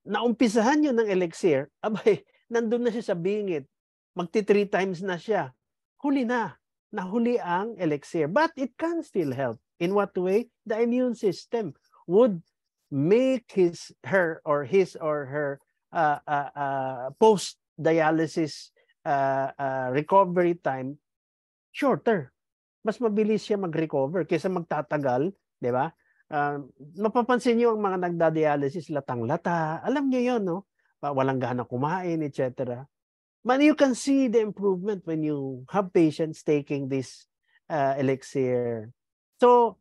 naumpisahan yun ng elixir, nandun na siya sa bingit. Magti 3 times na siya. Huli na. Nahuli ang elixir. But it can still help. In what way? The immune system would make his or her post-dialysis recovery time shorter. Mas mabilis siya mag-recover kaysa magtatagal, di ba? Mapapansin niyo ang mga nagda-dialysis latang-lata. Alam niyo 'yon, no? Walang gana kumain, etc. But you can see the improvement when you have patients taking this elixir. So,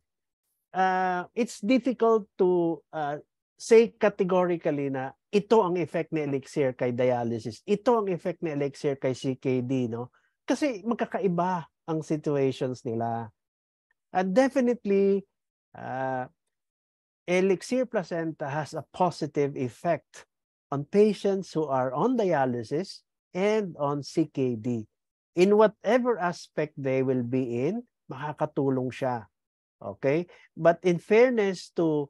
it's difficult to say categorically na ito ang effect ni elixir kay dialysis. Ito ang effect ni elixir kay CKD, no? Kasi magkakaiba ang situations nila. And definitely, elixir placenta has a positive effect on patients who are on dialysis and on CKD. In whatever aspect they will be in, makakatulong siya. Okay? But in fairness to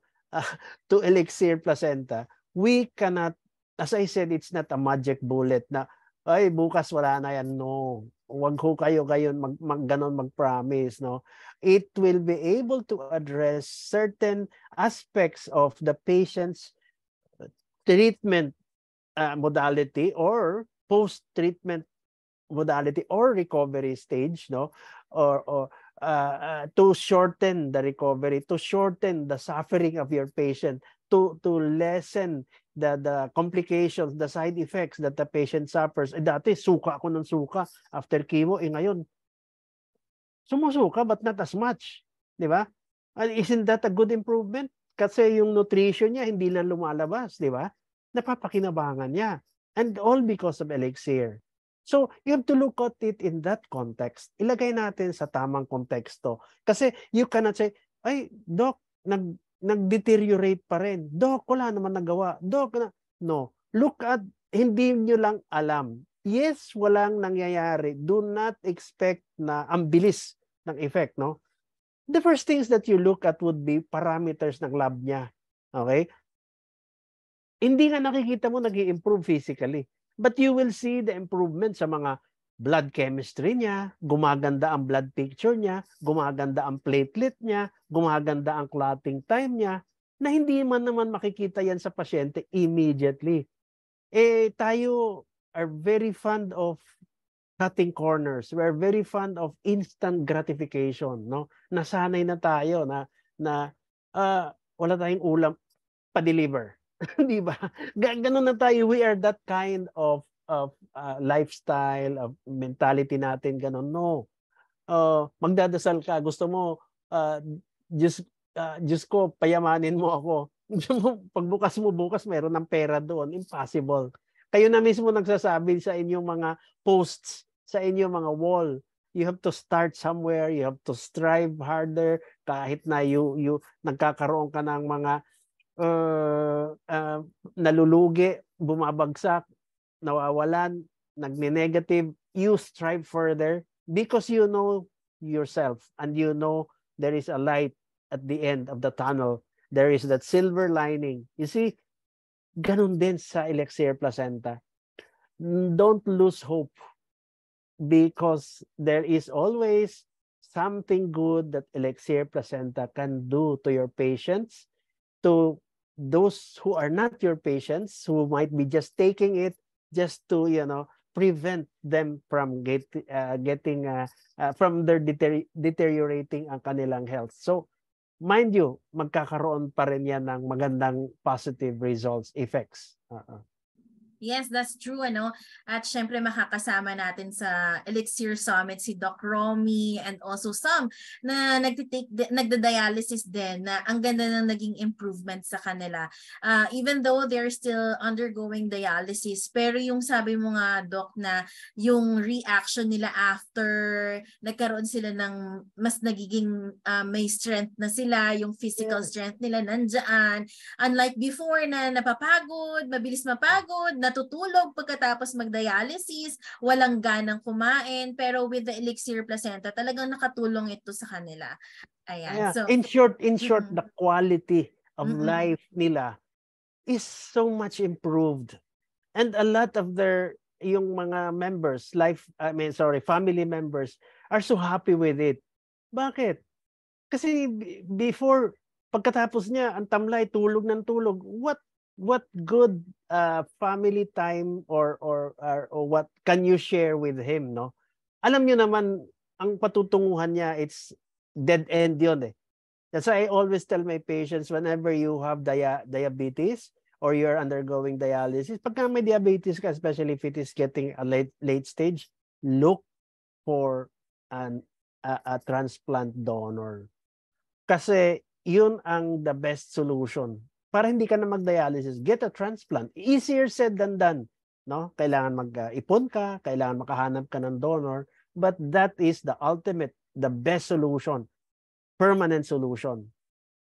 elixir placenta, we cannot, as I said, it's not a magic bullet na, ay, bukas wala na yan. No. Huwag ho kayo ganon mag-promise. No? It will be able to address certain aspects of the patient's treatment modality or post-treatment modality or recovery stage, no? Or to shorten the recovery, to shorten the suffering of your patient, to lessen the complications, the side effects that the patient suffers. Dati suka ako ng suka after chemo, ngayon sumusuka but not as much, di ba? Isn't that a good improvement? Kasi yung nutrition niya hindi lang lumalabas, di ba? Napapakinabangan niya. And all because of elixir. So, you have to look at it in that context. Ilagay natin sa tamang konteksto. Kasi you cannot say, ay, Doc, nag-deteriorate pa rin. Doc, wala naman nagawa. Doc, no. Look at, hindi nyo lang alam. Yes, walang nangyayari. Do not expect na ang bilis ng effect, no? The first things that you look at would be parameters ng lab niya. Okay? Hindi nga nakikita mo nag-i-improve physically. But you will see the improvement sa mga blood chemistry niya, gumaganda ang blood picture niya, gumaganda ang platelet niya, gumaganda ang clotting time niya, na hindi man naman makikita yan sa pasyente immediately. Tayo are very fond of cutting corners. We're very fond of instant gratification, no? Nasanay na tayo na wala tayong ulam, pa-deliver. Di ba? Ganun na tayo. We are that kind of lifestyle, of mentality natin. Ganun. No. Magdadasal ka. Gusto mo, Diyos ko, payamanin mo ako. Pagbukas mo bukas, meron ng pera doon. Impossible. Kayo na mismo nagsasabi sa inyong mga posts, sa inyong mga wall. You have to start somewhere. You have to strive harder kahit na you nagkakaroon ka ng mga nalulugi, bumabagsak, nawawalan, nagne-negative. You strive further because you know yourself and you know there is a light at the end of the tunnel. There is that silver lining. You see, ganun din sa Elixir Placenta. Don't lose hope because there is always something good that Elixir Placenta can do to your patients, to those who are not your patients, who might be just taking it just to, prevent them from getting from their deteriorating ang kanilang health. So, mind you, magkakaroon pa rin yan ng magandang positive results, effects. Yes, that's true, ano. At syempre makakasama natin sa Elixir Summit si Doc Romy and also some na nagda-dialysis din na ang ganda ng naging improvement sa kanila. Even though they're still undergoing dialysis, pero yung sabi mo nga, Doc, na yung reaction nila after nagkaroon sila ng mas nagiging may strength na sila, yung physical strength nila nandyan. Unlike before na napapagod, mabilis mapagod, natutulog pagkatapos mag-dialysis, walang ganang kumain, pero with the Elixir Placenta, talagang nakatulong ito sa kanila. Ayan. So, in short, the quality of life nila is so much improved. And a lot of yung mga members, family members are so happy with it. Bakit? Kasi before, pagkatapos niya, ang tamlay, tulog ng tulog. What good family time or what can you share with him, no? Alam niyo naman, ang patutunguhan niya, it's dead end yun eh. That's why I always tell my patients, whenever you have diabetes or you're undergoing dialysis, pagka may diabetes ka, especially if it is getting a late stage, look for a transplant donor. Kasi yun ang the best solution. Para hindi ka na mag-dialysis, get a transplant. Easier said than done. No? Kailangan mag-ipon ka, kailangan makahanap ka ng donor, but that is the ultimate, the best solution, permanent solution.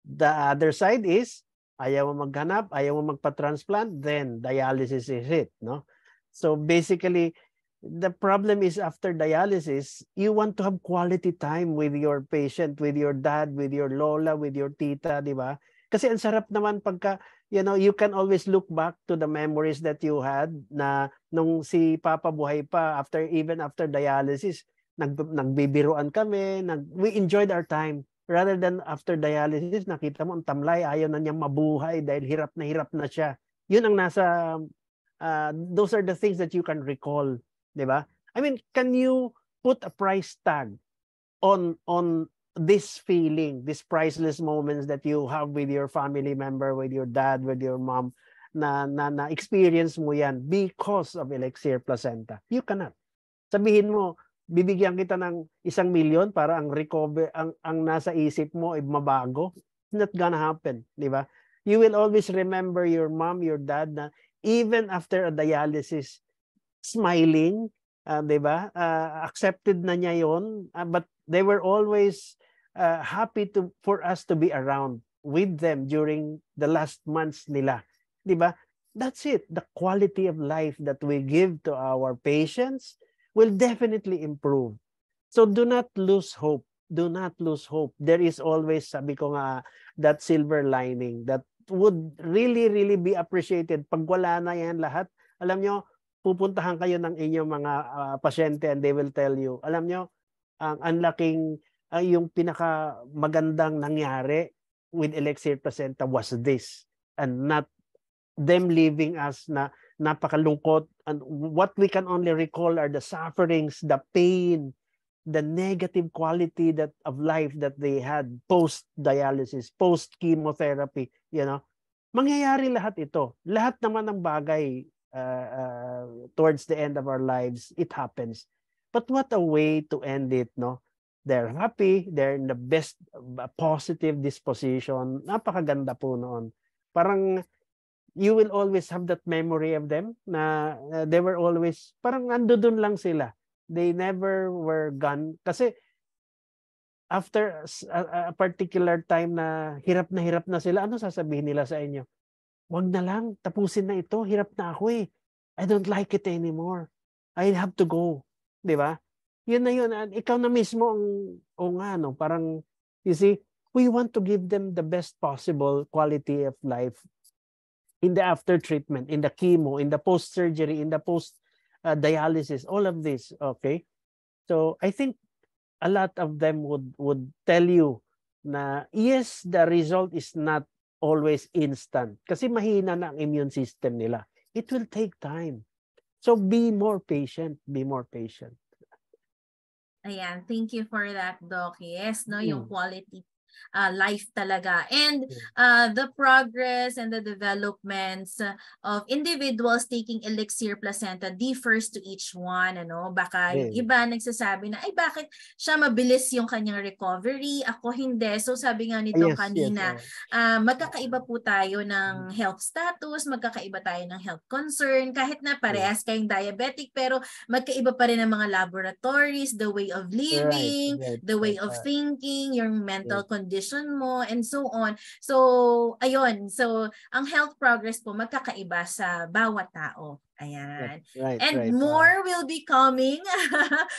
The other side is, ayaw mo maghanap, ayaw mo magpa-transplant, then dialysis is it. No? So basically, the problem is after dialysis, you want to have quality time with your patient, with your dad, with your lola, with your tita, di ba? Kasi ang sarap naman pagka, you can always look back to the memories that you had na nung si Papa buhay pa, even after dialysis, nagbibiruan kami, we enjoyed our time. Rather than after dialysis, nakita mo ang tamlay, ayaw na niyang mabuhay dahil hirap na siya. Yun ang those are the things that you can recall, di ba? I mean, can you put a price tag on this feeling, these priceless moments that you have with your family member, with your dad, with your mom, na experience mo yan because of Elixir Placenta? You cannot. Sabihin mo, bibigyan kita ng 1,000,000 para ang recover, ang nasa isip mo ay mabago. It's not gonna happen, di ba? You will always remember your mom, your dad na even after a dialysis, smiling, di ba? Accepted na niya yon, but they were always happy for us to be around with them during the last months nila. Di ba? That's it. The quality of life that we give to our patients will definitely improve. So do not lose hope. Do not lose hope. There is always, sabi ko nga, that silver lining that would really, really be appreciated. Pag wala na yan lahat, alam nyo, pupuntahan kayo ng inyong mga pasyente and they will tell you, alam nyo, ang laking, yung pinaka magandang nangyari with Elixir Placenta was this, and not them leaving us na napakalungkot, and what we can only recall are the sufferings, the pain, the negative quality of life that they had post-dialysis, post-chemotherapy, Mangyayari lahat ito. Lahat naman ng bagay towards the end of our lives, it happens. But what a way to end it, no? They're happy, they're in the best positive disposition. Napakaganda po noon. Parang you will always have that memory of them na they were always, parang nandoon lang sila. They never were gone. Kasi after a particular time na hirap na sila, ano sasabihin nila sa inyo? Wag na lang, tapusin na ito. Hirap na ako eh. I don't like it anymore. I have to go. Di ba? Yun na yun. Ikaw na mismo ang parang, you see, we want to give them the best possible quality of life in the after treatment, in the chemo, in the post-surgery, in the post-dialysis, all of this, okay? So I think a lot of them would tell you na yes, the result is not always instant kasi mahina na ang immune system nila. It will take time. So be more patient, be more patient. Ayan, thank you for that, Doc. Yes, no, yung quality life talaga. And the progress and the developments of individuals taking Elixir Placenta differs to each one. Ano? Baka yung iba nagsasabi na, ay bakit siya mabilis yung kanyang recovery? Ako hindi. So sabi nga nito kanina, magkakaiba po tayo ng health status, magkakaiba tayo ng health concern, kahit na parehas kayong diabetic, pero magkaiba pa rin ang mga laboratories, the way of living, the way of thinking, your mental condition mo, and so on. So, ayun. So, ang health progress po magkakaiba sa bawat tao. Ayan. And more will be coming.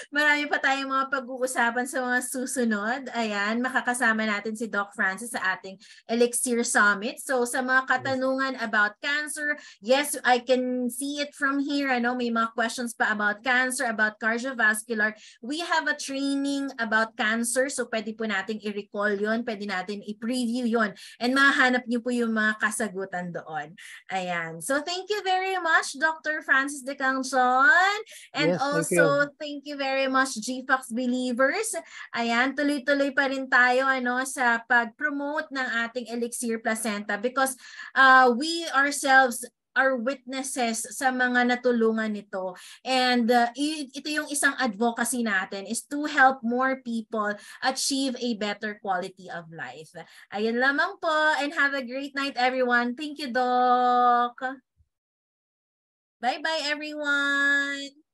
Marami pa tayong mga pag-uusapan sa mga susunod. Ayan, makakasama natin si Doc Francis sa ating Elixir Summit. So sa mga katanungan about cancer, yes, I can see it from here. Ano, may mga questions pa about cancer, about cardiovascular. We have a training about cancer. So pwede po natin i-recall yun. Pwede natin i-preview yun. And mahanap niyo po yung mga kasagutan doon. Ayan. So thank you very much, Dr. Francis De Cangson. And also, thank you very much, GFAX Believers. Ayan, tuloy-tuloy pa rin tayo sa pag-promote ng ating Elixir Placenta because we ourselves are witnesses sa mga natulungan nito. And ito yung isang advocacy natin is to help more people achieve a better quality of life. Ayun lamang po, and have a great night, everyone. Thank you, Doc. Bye-bye, everyone.